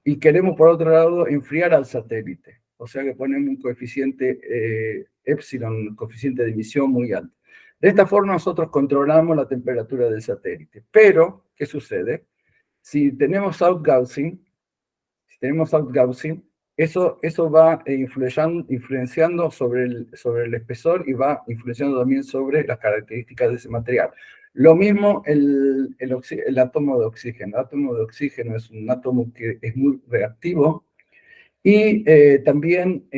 y queremos, por otro lado, enfriar al satélite. O sea que ponemos un coeficiente epsilon, coeficiente de emisión muy alto. De esta forma nosotros controlamos la temperatura del satélite. Pero, ¿qué sucede? Si tenemos outgaussing, eso va influenciando sobre el espesor y va influenciando también sobre las características de ese material. Lo mismo el átomo de oxígeno. El átomo de oxígeno es un átomo que es muy reactivo y también,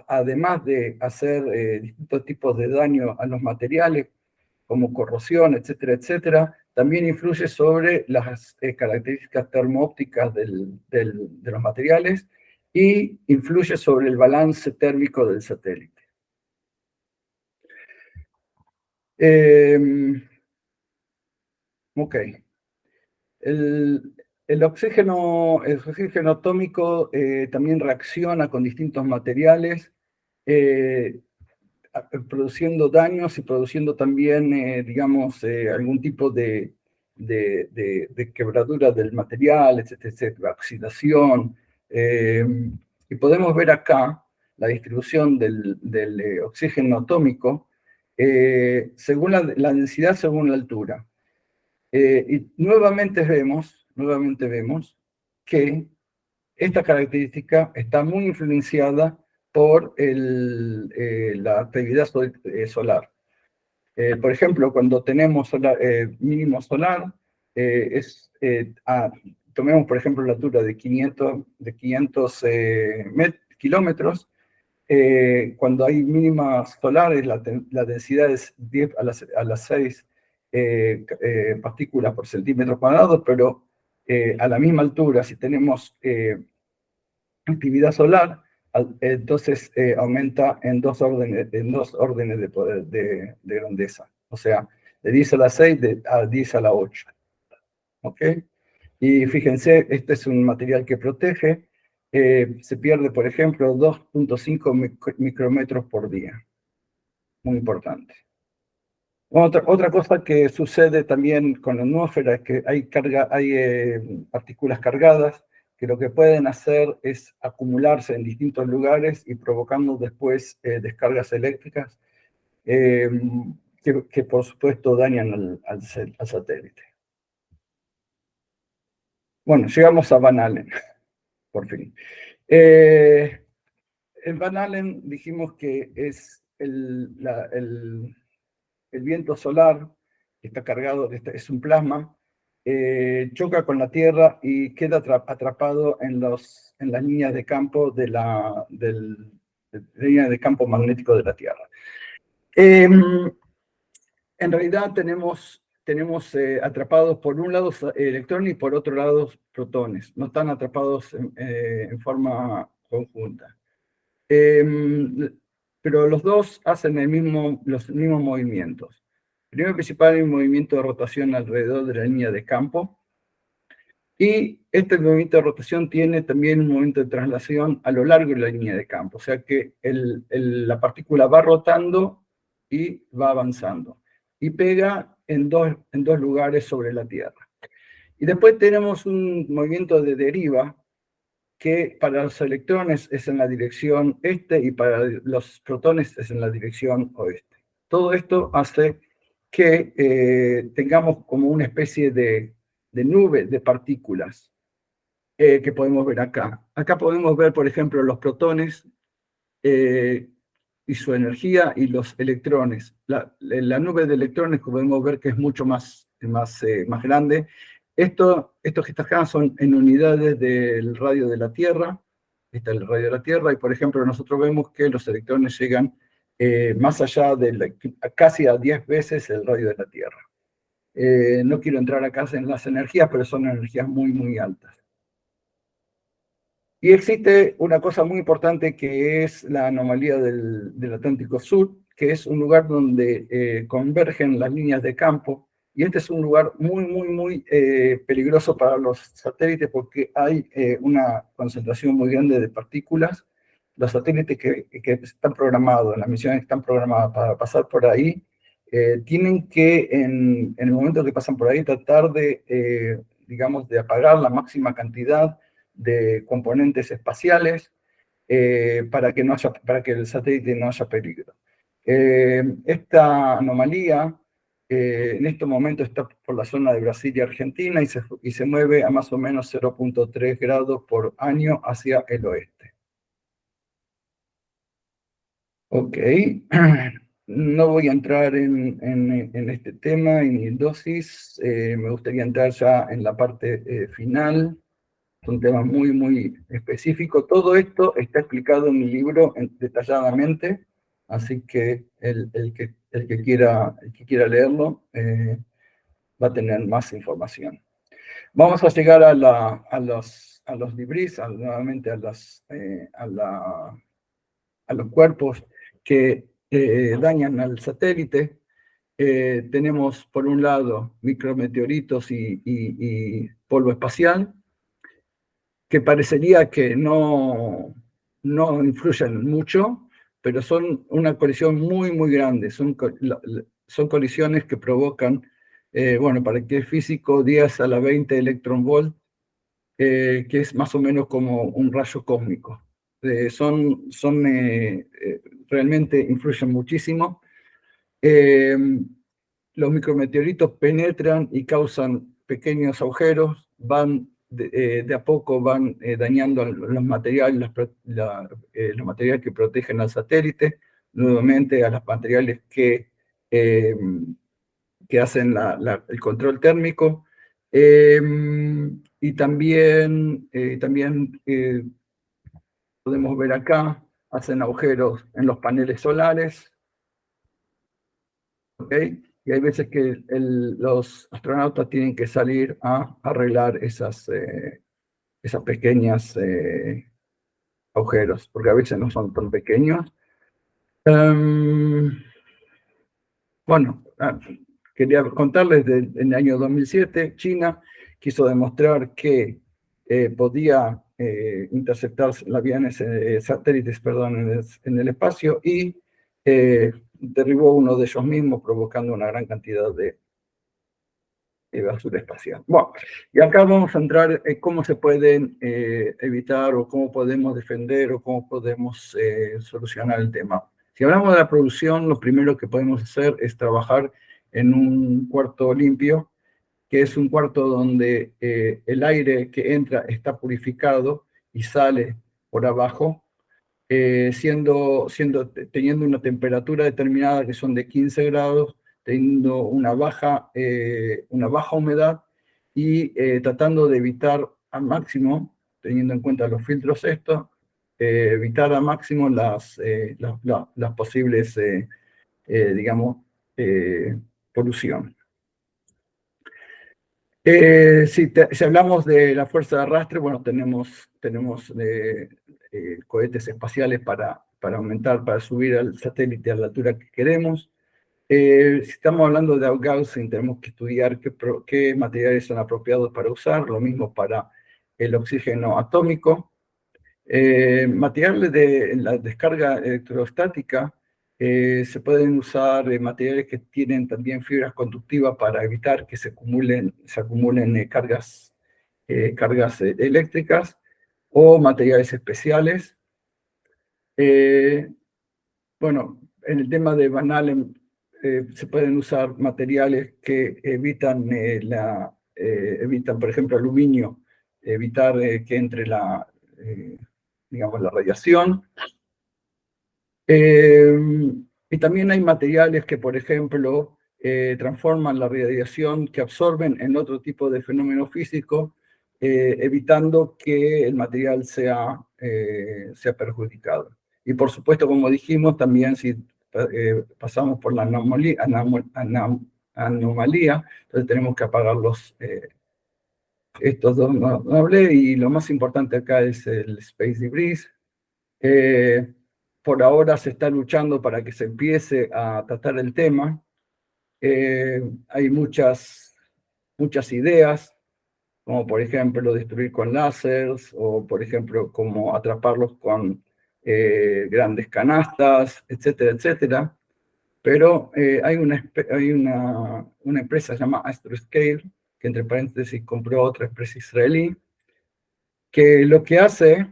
además de hacer distintos tipos de daño a los materiales, como corrosión, etcétera, etcétera, también influye sobre las características termoópticas de los materiales y influye sobre el balance térmico del satélite. Ok. El oxígeno atómico también reacciona con distintos materiales, produciendo daños y produciendo también, digamos, algún tipo de quebradura del material, etcétera, etcétera, oxidación. Y podemos ver acá la distribución del oxígeno atómico según la densidad, según la altura. Y nuevamente vemos que esta característica está muy influenciada por la actividad solar. Por ejemplo, cuando tenemos mínimo solar, tomemos por ejemplo la altura de 500 kilómetros, cuando hay mínimas solares, la densidad es 10 a las 6 partículas por centímetro cuadrado, pero a la misma altura, si tenemos actividad solar, entonces aumenta en dos órdenes de poder de grandeza. O sea, de 10 a la 6 a 10 a la 8. ¿Ok? Y fíjense, este es un material que protege. Se pierde, por ejemplo, 2.5 micrómetros por día. Muy importante. Otra cosa que sucede también con la atmósfera es que hay partículas cargadas que lo que pueden hacer es acumularse en distintos lugares y provocando después descargas eléctricas que por supuesto dañan al satélite. Bueno, llegamos a Van Allen, por fin. El Van Allen dijimos que es el viento solar, que está cargado, es un plasma, choca con la Tierra y queda atrapado en las líneas de campo línea de campo magnético de la Tierra. En realidad tenemos atrapados por un lado electrones y por otro lado protones. No están atrapados en forma conjunta. Pero los dos hacen los mismos movimientos. Primero principal es un movimiento de rotación alrededor de la línea de campo, y este movimiento de rotación tiene también un movimiento de traslación a lo largo de la línea de campo, o sea que la partícula va rotando y va avanzando, y pega en dos lugares sobre la Tierra. Y después tenemos un movimiento de deriva, que para los electrones es en la dirección este y para los protones es en la dirección oeste. Todo esto hace que tengamos como una especie de nube de partículas que podemos ver acá. Acá podemos ver, por ejemplo, los protones y su energía, y los electrones. La nube de electrones, como podemos ver, que es mucho más grande. Estos que están acá son en unidades del radio de la Tierra. Este es el radio de la Tierra, y por ejemplo nosotros vemos que los electrones llegan más allá casi a 10 veces el radio de la Tierra. No quiero entrar acá en las energías, pero son energías muy, muy altas. Y existe una cosa muy importante, que es la anomalía del Atlántico Sur, que es un lugar donde convergen las líneas de campo, y este es un lugar muy, muy, muy peligroso para los satélites, porque hay una concentración muy grande de partículas. Los satélites que están programados, las misiones que están programadas para pasar por ahí, tienen que, en el momento que pasan por ahí, tratar de, digamos, de apagar la máxima cantidad de componentes espaciales para que el satélite no haya peligro. Esta anomalía en este momento está por la zona de Brasil y Argentina, y se mueve a más o menos 0.3 grados por año hacia el oeste. Ok, no voy a entrar en este tema y en dosis, me gustaría entrar ya en la parte final. Es un tema muy, muy específico. Todo esto está explicado en mi libro detalladamente, así que el que quiera leerlo va a tener más información. Vamos a llegar a los debris, nuevamente a los cuerpos que dañan al satélite. Tenemos por un lado micrometeoritos y polvo espacial, que parecería que no influyen mucho, pero son una colisión muy, muy grande. Son colisiones que provocan, bueno, para que es físico, 10 a la 20 electronvolt, que es más o menos como un rayo cósmico. Realmente influyen muchísimo. Los micrometeoritos penetran y causan pequeños agujeros, de a poco van dañando los materiales, los materiales que protegen al satélite, nuevamente a los materiales que hacen el control térmico, y también podemos ver acá, hacen agujeros en los paneles solares, ¿ok? Y hay veces que los astronautas tienen que salir a arreglar esas pequeñas agujeros, porque a veces no son tan pequeños. Bueno, quería contarles, en el año 2007, China quiso demostrar que podía interceptar satélites, en el espacio, y derribó uno de ellos mismos, provocando una gran cantidad de basura espacial. Bueno, y acá vamos a entrar en cómo se pueden evitar, o cómo podemos defender, o cómo podemos solucionar el tema. Si hablamos de la producción, lo primero que podemos hacer es trabajar en un cuarto limpio, que es un cuarto donde el aire que entra está purificado y sale por abajo, teniendo una temperatura determinada, que son de 15 grados, teniendo una baja humedad, y tratando de evitar al máximo, teniendo en cuenta los filtros estos, evitar al máximo las posibles, digamos, polución. Si hablamos de la fuerza de arrastre, bueno, tenemos cohetes espaciales para aumentar, para subir al satélite a la altura que queremos. Si estamos hablando de outgassing, tenemos que estudiar qué materiales son apropiados para usar, lo mismo para el oxígeno atómico. Materiales de la descarga electrostática, se pueden usar materiales que tienen también fibras conductivas para evitar que se acumulen cargas eléctricas, o materiales especiales. Bueno, en el tema de Van Allen, se pueden usar materiales que evitan, por ejemplo, aluminio, evitar que entre digamos, la radiación. Y también hay materiales que, por ejemplo, transforman la radiación que absorben en otro tipo de fenómeno físico, evitando que el material sea perjudicado. Y por supuesto, como dijimos, también si pasamos por la anomalía, entonces tenemos que apagar estos dos, no hablé, y lo más importante acá es el space debris. Por ahora se está luchando para que se empiece a tratar el tema. Hay muchas ideas, como por ejemplo destruir con láseres, o por ejemplo como atraparlos con grandes canastas, etcétera, etcétera. Pero hay una empresa llamada Astroscale, que entre paréntesis compró otra empresa israelí, que lo que hace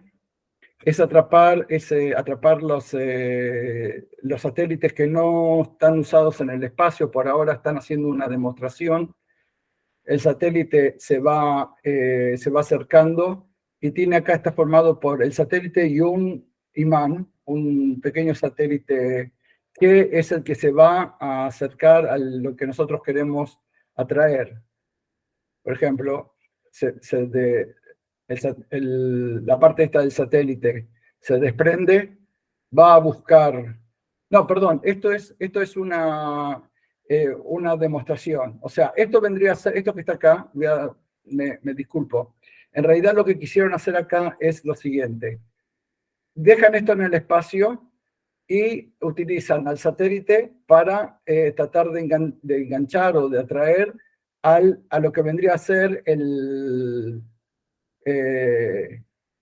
es atrapar los satélites que no están usados en el espacio. Por ahora están haciendo una demostración. El satélite se va acercando, y está formado por el satélite y un imán, un pequeño satélite que es el que se va a acercar a lo que nosotros queremos atraer. Por ejemplo, la parte esta del satélite se desprende, va a buscar... No, perdón, esto es una demostración. O sea, esto vendría a ser, esto que está acá, me disculpo. En realidad lo que quisieron hacer acá es lo siguiente. Dejan esto en el espacio y utilizan al satélite para tratar de enganchar o de atraer a lo que vendría a ser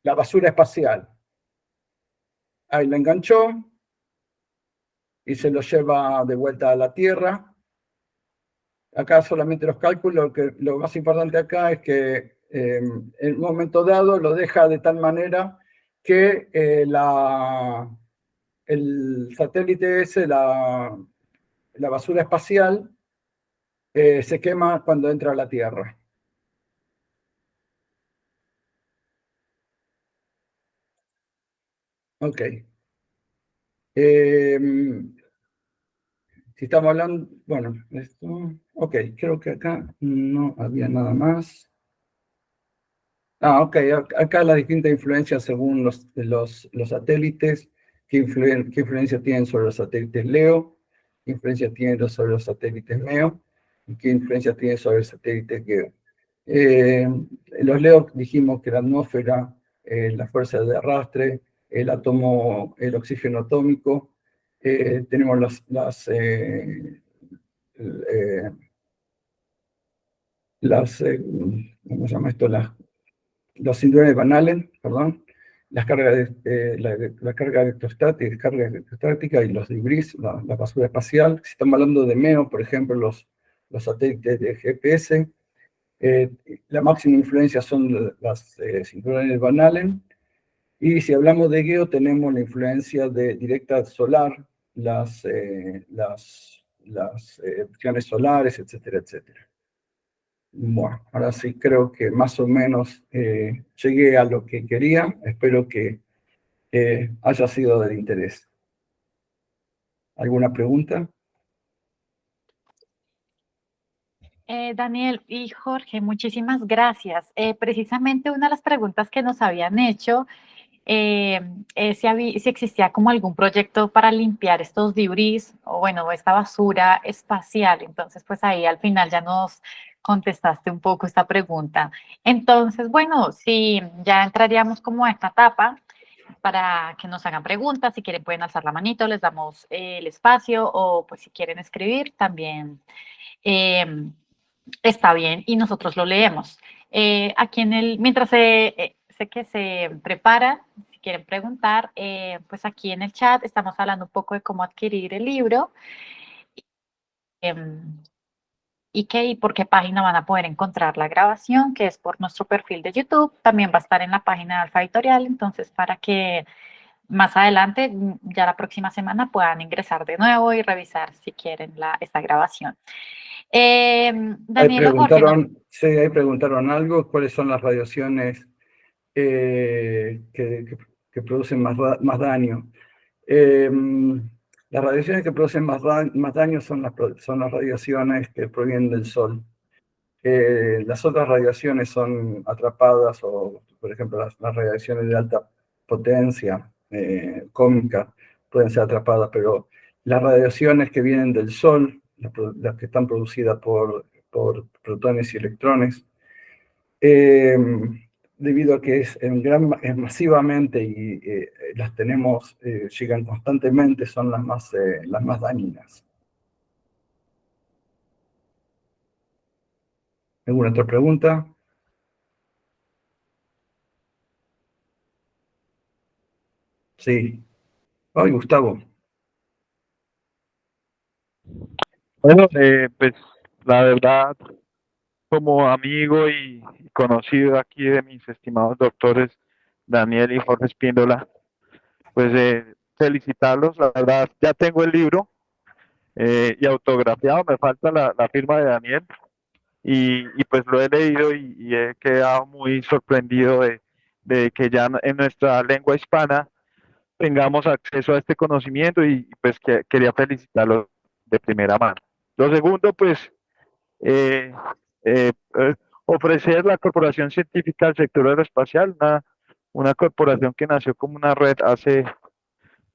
la basura espacial. Ahí lo enganchó y se lo lleva de vuelta a la Tierra. Acá solamente los cálculos, lo más importante acá es que en un momento dado lo deja de tal manera que el satélite ese, la basura espacial, se quema cuando entra a la Tierra. Ok. Si estamos hablando, bueno, esto, ok, creo que acá no había nada más. Ok, acá las distintas influencias según los satélites, qué influencia tienen sobre los satélites LEO, qué influencia tienen sobre los satélites MEO, y qué influencia tienen sobre los satélites GEO. Los LEO dijimos que la atmósfera, la fuerza de arrastre, el oxígeno atómico, tenemos ¿cómo se llama esto? Los cinturones de Van Allen, perdón, la carga electrostática y los debris, la basura espacial. Si estamos hablando de MEO, por ejemplo, los satélites de GPS, la máxima influencia son las cinturones de Van Allen. Y si hablamos de GEO, tenemos la influencia directa solar, las erupciones solares, etcétera, etcétera. Bueno, ahora sí creo que más o menos llegué a lo que quería. Espero que haya sido de interés. ¿Alguna pregunta? Daniel y Jorge, muchísimas gracias. Precisamente una de las preguntas que nos habían hecho si existía como algún proyecto para limpiar estos debris o bueno, esta basura espacial. Entonces, pues ahí al final ya nos contestaste un poco esta pregunta. Entonces, bueno, sí, ya entraríamos como a esta etapa. para que nos hagan preguntas. Si quieren pueden alzar la manito, les damos el espacio, o pues si quieren escribir también está bien y nosotros lo leemos. Aquí mientras sé que se prepara, si quieren preguntar, pues aquí en el chat estamos hablando un poco de cómo adquirir el libro. em, y por qué página van a poder encontrar la grabación, que es por nuestro perfil de YouTube. También va a estar en la página de Alfa Editorial, entonces para que más adelante, ya la próxima semana, puedan ingresar de nuevo y revisar si quieren esta grabación. Daniel o Jorge, ¿no? Sí, ahí preguntaron algo, ¿cuáles son las radiaciones que producen más daño? Las radiaciones que producen más daño son las radiaciones que provienen del Sol. Las otras radiaciones son atrapadas, o por ejemplo las radiaciones de alta potencia, cósmica, pueden ser atrapadas, pero las radiaciones que vienen del Sol, las que están producidas por protones y electrones, debido a que es masivamente y las tenemos, llegan constantemente, son las más dañinas. ¿Alguna otra pregunta? Sí. Ay, Gustavo. Bueno, pues la verdad, como amigo y conocido aquí de mis estimados doctores Daniel y Jorge Espíndola, pues felicitarlos. La verdad, ya tengo el libro y autografiado, me falta la firma de Daniel y pues lo he leído y he quedado muy sorprendido de que ya en nuestra lengua hispana tengamos acceso a este conocimiento y pues que quería felicitarlos de primera mano. Lo segundo, pues eh, eh, eh, ofrecer la Corporación Científica del Sector Aeroespacial, una corporación que nació como una red hace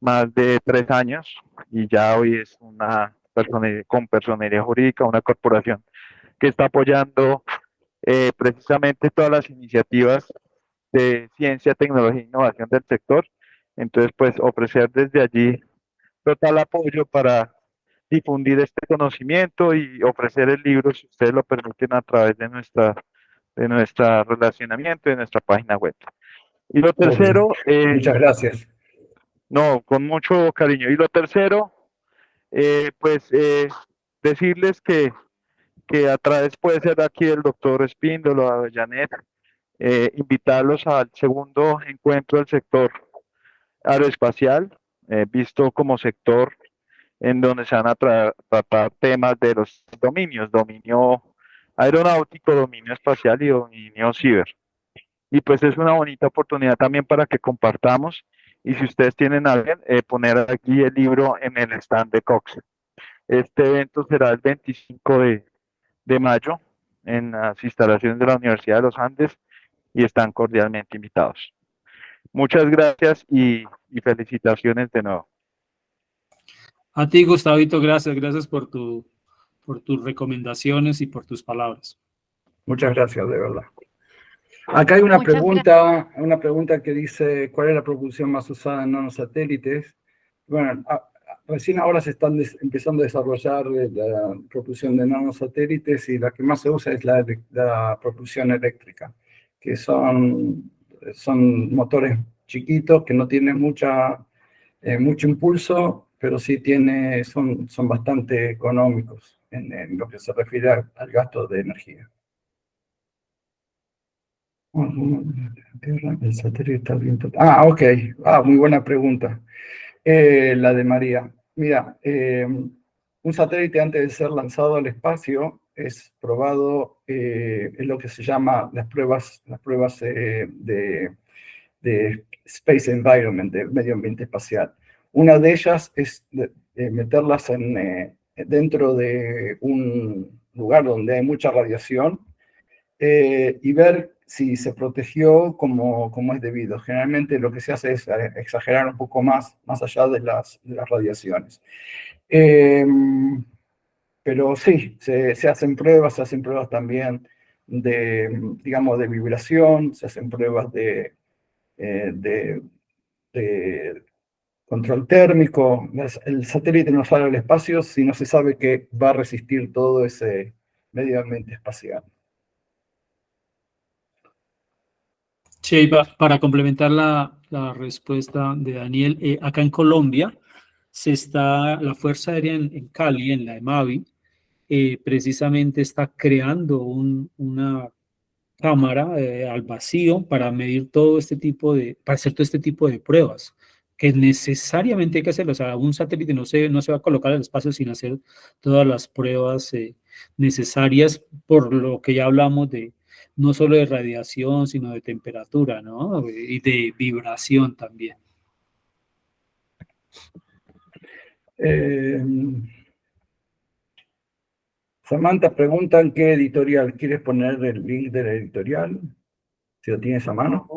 más de 3 años y ya hoy es con personería jurídica, una corporación que está apoyando precisamente todas las iniciativas de ciencia, tecnología e innovación del sector. Entonces, pues ofrecer desde allí total apoyo para difundir este conocimiento y ofrecer el libro, si ustedes lo permiten, a través de nuestro relacionamiento, de nuestra página web. Y lo tercero, muchas gracias. No, con mucho cariño. Y lo tercero, pues decirles que a través puede ser aquí el doctor Espíndola, Janet, invitarlos al segundo encuentro del sector aeroespacial, visto como sector en donde se van a tratar temas de los dominios, dominio aeronáutico, dominio espacial y dominio ciber. Y pues es una bonita oportunidad también para que compartamos y si ustedes tienen a bien, poner aquí el libro en el stand de Cox. Este evento será el 25 de mayo en las instalaciones de la Universidad de los Andes y están cordialmente invitados. Muchas gracias y felicitaciones de nuevo. A ti, Gustavito, gracias por tus recomendaciones y por tus palabras. Muchas gracias, de verdad. Acá hay una pregunta que dice, ¿cuál es la propulsión más usada en nanosatélites? Bueno, recién ahora se están empezando a desarrollar la propulsión de nanosatélites y la que más se usa es la propulsión eléctrica, que son motores chiquitos que no tienen mucho impulso, pero sí son bastante económicos en lo que se refiere al gasto de energía. El satélite está bien. Ok. Muy buena pregunta. La de María. Mira, un satélite antes de ser lanzado al espacio es probado, es lo que se llama las pruebas de Space Environment, de medio ambiente espacial. Una de ellas es meterlas dentro de un lugar donde hay mucha radiación y ver si se protegió como es debido. Generalmente lo que se hace es exagerar un poco más allá de las radiaciones. Pero sí, se hacen pruebas también digamos, de vibración, se hacen pruebas de control térmico. El satélite no sale al espacio si no se sabe que va a resistir todo ese medio ambiente espacial. Sí, para complementar la respuesta de Daniel, acá en Colombia la Fuerza Aérea en Cali, en la EMAVI, precisamente está creando una cámara al vacío para medir para hacer todo este tipo de pruebas, que necesariamente hay que hacerlo. O sea, un satélite no se va a colocar al espacio sin hacer todas las pruebas necesarias, por lo que ya hablamos de no solo de radiación, sino de temperatura, ¿no? Y de vibración también. Samantha, preguntan qué editorial. ¿Quieres poner el link de la editorial? Si lo tienes a mano.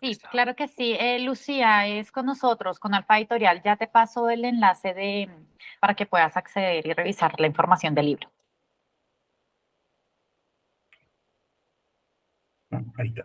Sí, claro que sí. Lucía, es con nosotros, con Alfa Editorial. Ya te paso el enlace para que puedas acceder y revisar la información del libro. Ahí está.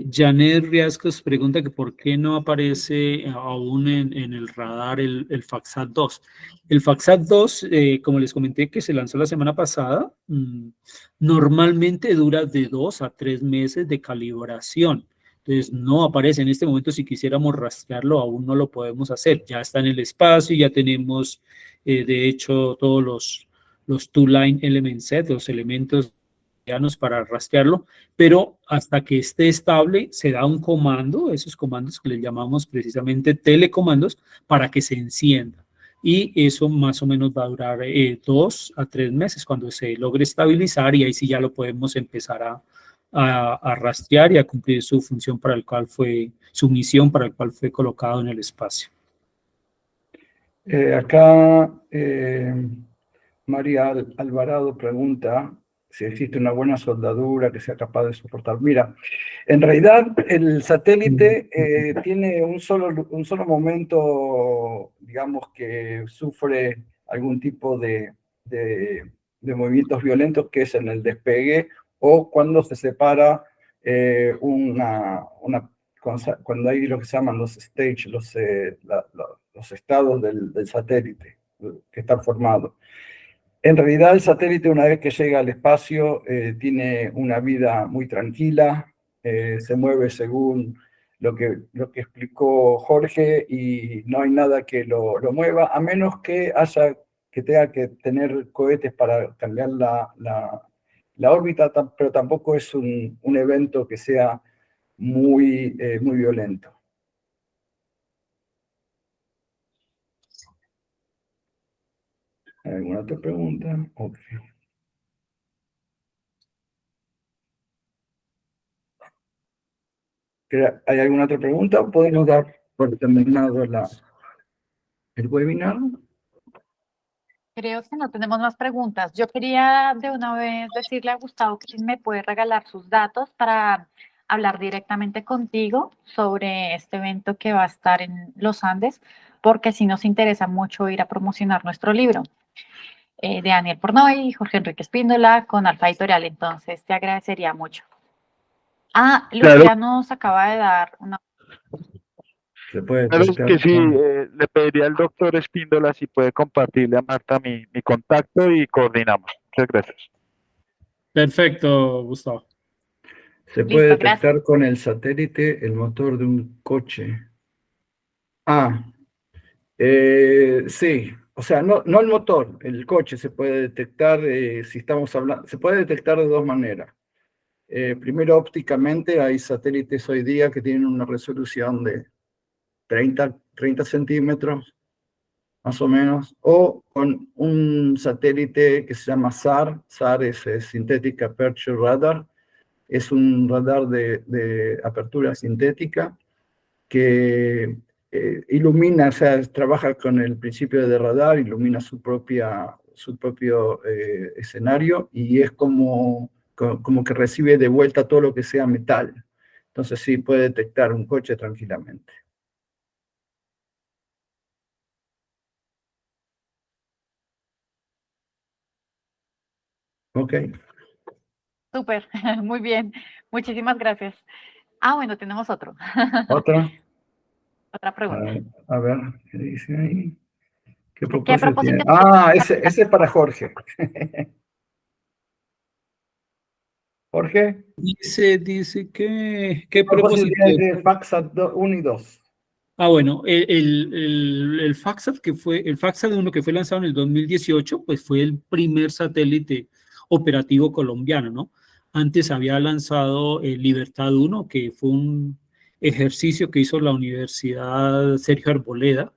Janet Riascos pregunta que por qué no aparece aún en el radar el FACSAT 2. El FACSAT 2, como les comenté que se lanzó la semana pasada, normalmente dura de 2 a 3 meses de calibración. Entonces no aparece en este momento. Si quisiéramos rastrearlo, aún no lo podemos hacer. Ya está en el espacio, ya tenemos de hecho todos los two-line element set, los elementos para rastrearlo, pero hasta que esté estable se da un comando, esos comandos que le llamamos precisamente telecomandos, para que se encienda. Y eso más o menos va a durar 2 a 3 meses cuando se logre estabilizar, y ahí sí ya lo podemos empezar a rastrear y a cumplir su función para el cual su misión para el cual fue colocado en el espacio. Acá María Alvarado pregunta si existe una buena soldadura que sea capaz de soportar. Mira, en realidad el satélite tiene un solo momento, digamos, que sufre algún tipo de movimientos violentos, que es en el despegue o cuando se separa cuando hay lo que se llaman los stages, los estados del satélite que están formados. En realidad, el satélite, una vez que llega al espacio, tiene una vida muy tranquila, se mueve según lo que explicó Jorge, y no hay nada que lo mueva, a menos que tenga que tener cohetes para cambiar la órbita, pero tampoco es un evento que sea muy violento. ¿Alguna otra pregunta? Okay. ¿Hay alguna otra pregunta o podemos dar por terminado el webinar? Creo que no tenemos más preguntas. Yo quería de una vez decirle a Gustavo que si me puede regalar sus datos para hablar directamente contigo sobre este evento que va a estar en los Andes, porque sí nos interesa mucho ir a promocionar nuestro libro. De Daniel Pornoy y Jorge Enrique Espíndola con Alfa Editorial. Entonces te agradecería mucho. Lucía Claro. nos acaba de dar una... Se puede Claro detectar que sí, con- le pediría al doctor Espíndola si puede compartirle a Marta mi contacto y coordinamos. Muchas gracias. Perfecto, Gustavo. Se puede Listo, detectar gracias. con el satélite el motor de un coche. Sí. O sea, no el motor, el coche se puede detectar, si estamos hablando, se puede detectar de dos maneras. Primero, ópticamente, hay satélites hoy día que tienen una resolución de 30 centímetros, más o menos, o con un satélite que se llama SAR. SAR es Synthetic Aperture Radar. Es un radar de apertura sintética que ilumina, o sea, trabaja con el principio de radar, ilumina su propio escenario, y es como que recibe de vuelta todo lo que sea metal. Entonces sí, puede detectar un coche tranquilamente. Ok. Súper, muy bien. Muchísimas gracias. Ah, bueno, tenemos otro. ¿Otra? Otra pregunta. A ver, ¿qué dice ahí? ¿Qué ¿Qué propósito tiene? propósito? Ah, ese es para Jorge. Jorge, Dice que, ¿qué ¿qué propósito propósito? tiene de FACSAT 1 y 2? Ah, bueno, el FACSAT el FACSAT 1 que fue lanzado en el 2018, pues fue el primer satélite operativo colombiano, ¿no? Antes había lanzado el Libertad 1, que fue un ejercicio que hizo la Universidad Sergio Arboleda,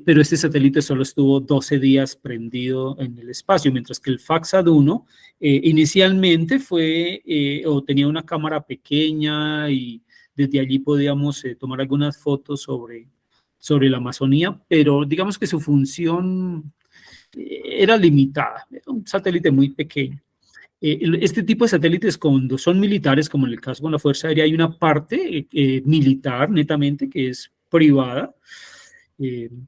pero este satélite solo estuvo 12 días prendido en el espacio, mientras que el FACSAT 1 inicialmente o tenía una cámara pequeña y desde allí podíamos tomar algunas fotos sobre la Amazonía, pero digamos que su función era limitada, era un satélite muy pequeño. Este tipo de satélites, cuando son militares, como en el caso con la Fuerza Aérea, hay una parte militar netamente que es privada,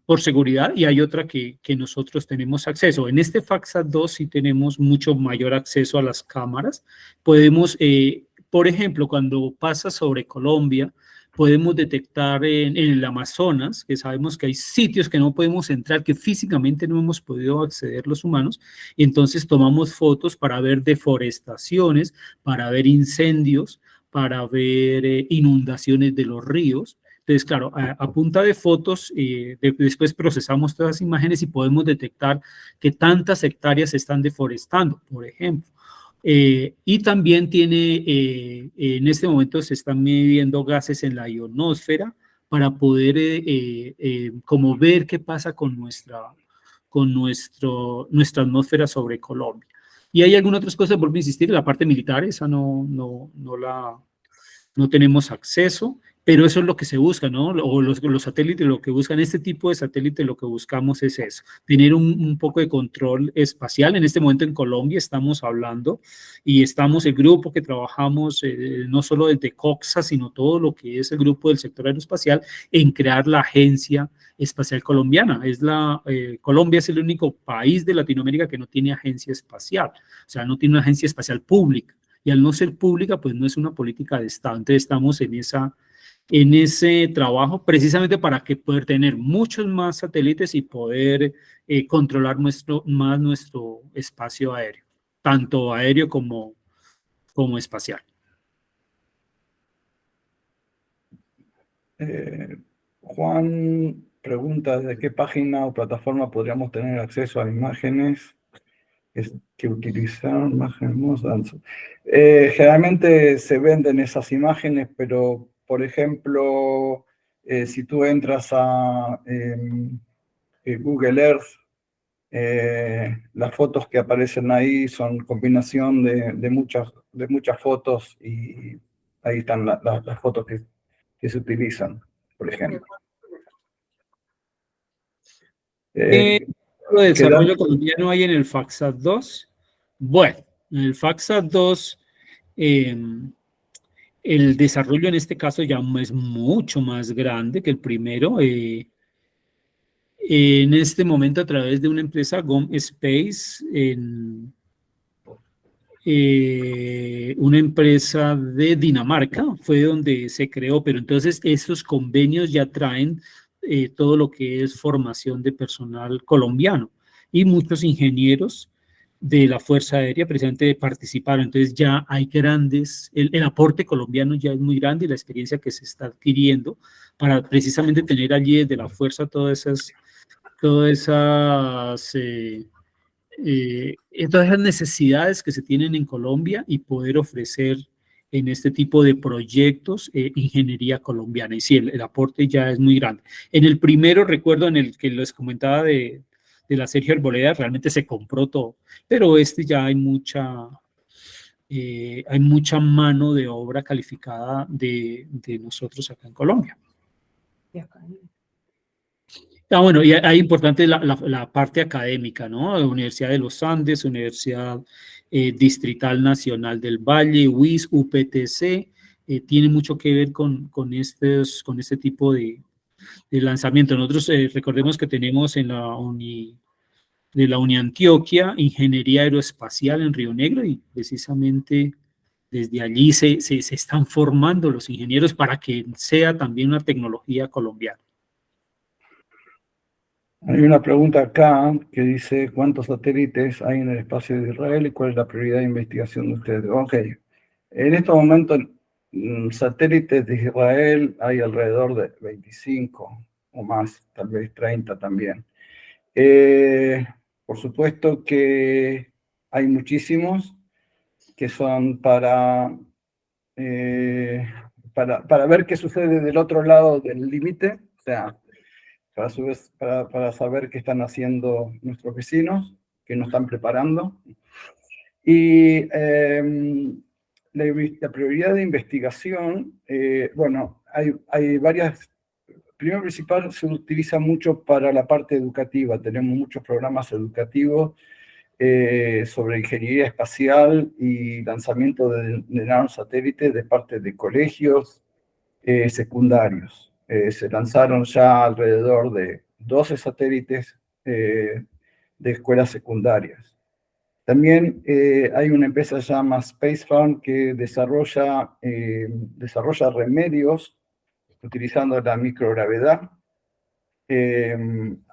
por seguridad, y hay otra que nosotros tenemos acceso. En este FACSAT 2 sí tenemos mucho mayor acceso a las cámaras. Podemos, por ejemplo, cuando pasa sobre Colombia, podemos detectar en el Amazonas, que sabemos que hay sitios que no podemos entrar, que físicamente no hemos podido acceder los humanos, y entonces tomamos fotos para ver deforestaciones, para ver incendios, para ver inundaciones de los ríos. Entonces, claro, a punta de fotos, después procesamos todas las imágenes y podemos detectar que tantas hectáreas se están deforestando, por ejemplo. Y también en este momento se están midiendo gases en la ionosfera para poder como ver qué pasa con nuestra atmósfera sobre Colombia. Y hay algunas otras cosas, vuelvo a insistir, la parte militar, esa no tenemos acceso, pero eso es lo que se busca, ¿no? O los satélites, lo que buscan, este tipo de satélite, lo que buscamos es eso, tener un poco de control espacial. En este momento en Colombia estamos hablando y estamos el grupo que trabajamos, no solo desde COXA, sino todo lo que es el grupo del sector aeroespacial, en crear la Agencia Espacial Colombiana. Colombia es el único país de Latinoamérica que no tiene agencia espacial, o sea, no tiene una agencia espacial pública. Y al no ser pública, pues no es una política de Estado. Entonces estamos en ese trabajo precisamente para que poder tener muchos más satélites y poder controlar más nuestro espacio aéreo, tanto aéreo como espacial. Juan pregunta desde qué página o plataforma podríamos tener acceso a imágenes que utilizaron imágenes. Generalmente se venden esas imágenes, pero por ejemplo, si tú entras a Google Earth, las fotos que aparecen ahí son combinación de muchas fotos y ahí están las fotos que se utilizan, por ejemplo. ¿Qué tipo de desarrollo colombiano hay en el FACSAT 2? Bueno, en el FACSAT 2, el desarrollo en este caso ya es mucho más grande que el primero. En este momento, a través de una empresa, GOM Space, una empresa de Dinamarca, fue donde se creó, pero entonces estos convenios ya traen todo lo que es formación de personal colombiano y muchos ingenieros de la Fuerza Aérea precisamente participaron. Entonces ya hay el aporte colombiano ya es muy grande y la experiencia que se está adquiriendo para precisamente tener allí desde la Fuerza todas esas todas esas necesidades que se tienen en Colombia y poder ofrecer en este tipo de proyectos ingeniería colombiana. Y sí, el aporte ya es muy grande. En el primero, recuerdo en el que les comentaba de la Sergio Arboleda, realmente se compró todo, pero ya hay mucha mano de obra calificada de nosotros acá en Colombia. Bueno, y hay importante la parte académica, ¿no? La Universidad de los Andes, Universidad Distrital Nacional del Valle, UIS, UPTC, tiene mucho que ver con este tipo de lanzamiento. Nosotros recordemos que tenemos en de la Uniantioquia, Ingeniería Aeroespacial en Río Negro, y precisamente desde allí se están formando los ingenieros para que sea también una tecnología colombiana. Hay una pregunta acá que dice, ¿cuántos satélites hay en el espacio de Israel y cuál es la prioridad de investigación de ustedes? Ok, en estos momentos, satélites de Israel hay alrededor de 25 o más, tal vez 30 también. Por supuesto que hay muchísimos que son para ver qué sucede del otro lado del límite, o sea, para saber qué están haciendo nuestros vecinos, qué nos están preparando. Y la prioridad de investigación, bueno, hay varias. Primero principal, se utiliza mucho para la parte educativa. Tenemos muchos programas educativos sobre ingeniería espacial y lanzamiento de nanosatélites de parte de colegios secundarios. Se lanzaron ya alrededor de 12 satélites de escuelas secundarias. También hay una empresa que se llama Space Fund que desarrolla remedios utilizando la microgravedad.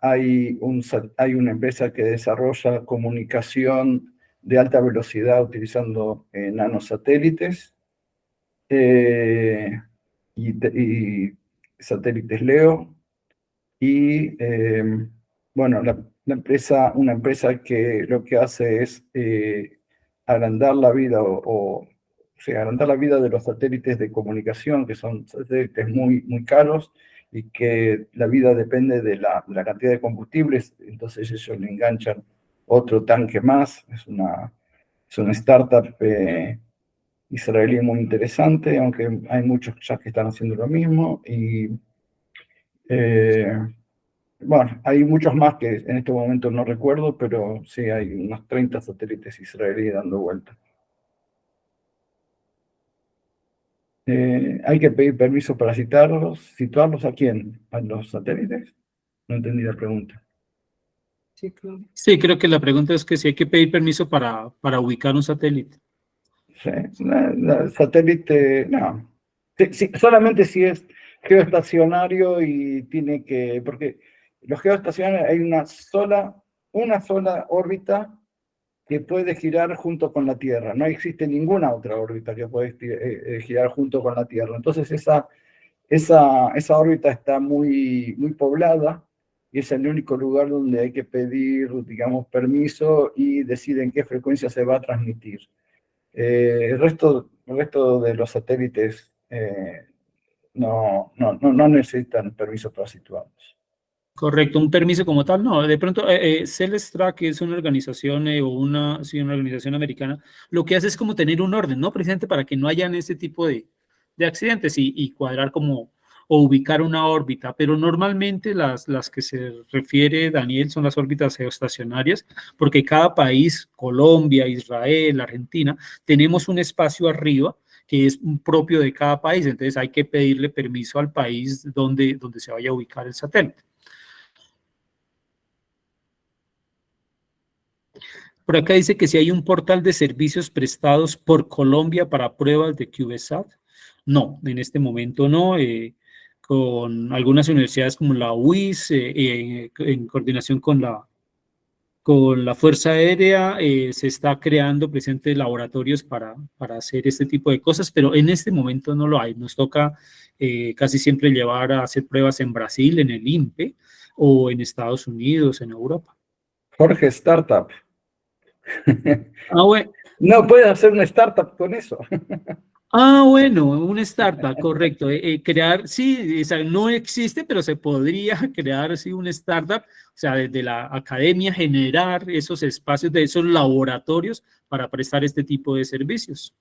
Hay una empresa que desarrolla comunicación de alta velocidad utilizando nanosatélites y satélites LEO. Y bueno, una empresa que lo que hace es agrandar la vida agrandar la vida de los satélites de comunicación, que son satélites muy, muy caros y que la vida depende de la cantidad de combustibles, entonces ellos le enganchan otro tanque más. Es una startup israelí muy interesante, aunque hay muchos ya que están haciendo lo mismo. Y bueno, hay muchos más que en este momento no recuerdo, pero sí hay unos 30 satélites israelíes dando vueltas. ¿Hay que pedir permiso para situarlos a quién? ¿A los satélites? No entendí la pregunta. Sí, creo que la pregunta es que si hay que pedir permiso para ubicar un satélite. Sí, satélite, no. Sí, solamente si es geoestacionario y tiene que, porque los geoestacionarios hay una sola órbita que puede girar junto con la Tierra. No existe ninguna otra órbita que puede girar junto con la Tierra. Entonces esa órbita está muy, muy poblada y es el único lugar donde hay que pedir, digamos, permiso y decir en qué frecuencia se va a transmitir. El resto de los satélites no necesitan permiso para situarlos. Correcto, un permiso como tal, no. De pronto, Celestra, que es una organización una organización americana, lo que hace es como tener un orden, ¿no? Precisamente para que no hayan ese tipo de accidentes y cuadrar como o ubicar una órbita, pero normalmente las que se refiere Daniel son las órbitas geoestacionarias, porque cada país, Colombia, Israel, Argentina, tenemos un espacio arriba que es propio de cada país, entonces hay que pedirle permiso al país donde se vaya a ubicar el satélite. Por acá dice que si hay un portal de servicios prestados por Colombia para pruebas de CubeSat. No, en este momento no. Con algunas universidades como la UIS, en coordinación con la Fuerza Aérea, se está creando presentes laboratorios para hacer este tipo de cosas, pero en este momento no lo hay. Nos toca casi siempre llevar a hacer pruebas en Brasil, en el INPE, o en Estados Unidos, en Europa. Jorge, startup. Bueno. No puedes hacer una startup con eso. Bueno, una startup, correcto. Crear, sí, o sea, no existe, pero se podría crear, sí, una startup, o sea, desde la academia generar esos espacios de esos laboratorios para prestar este tipo de servicios.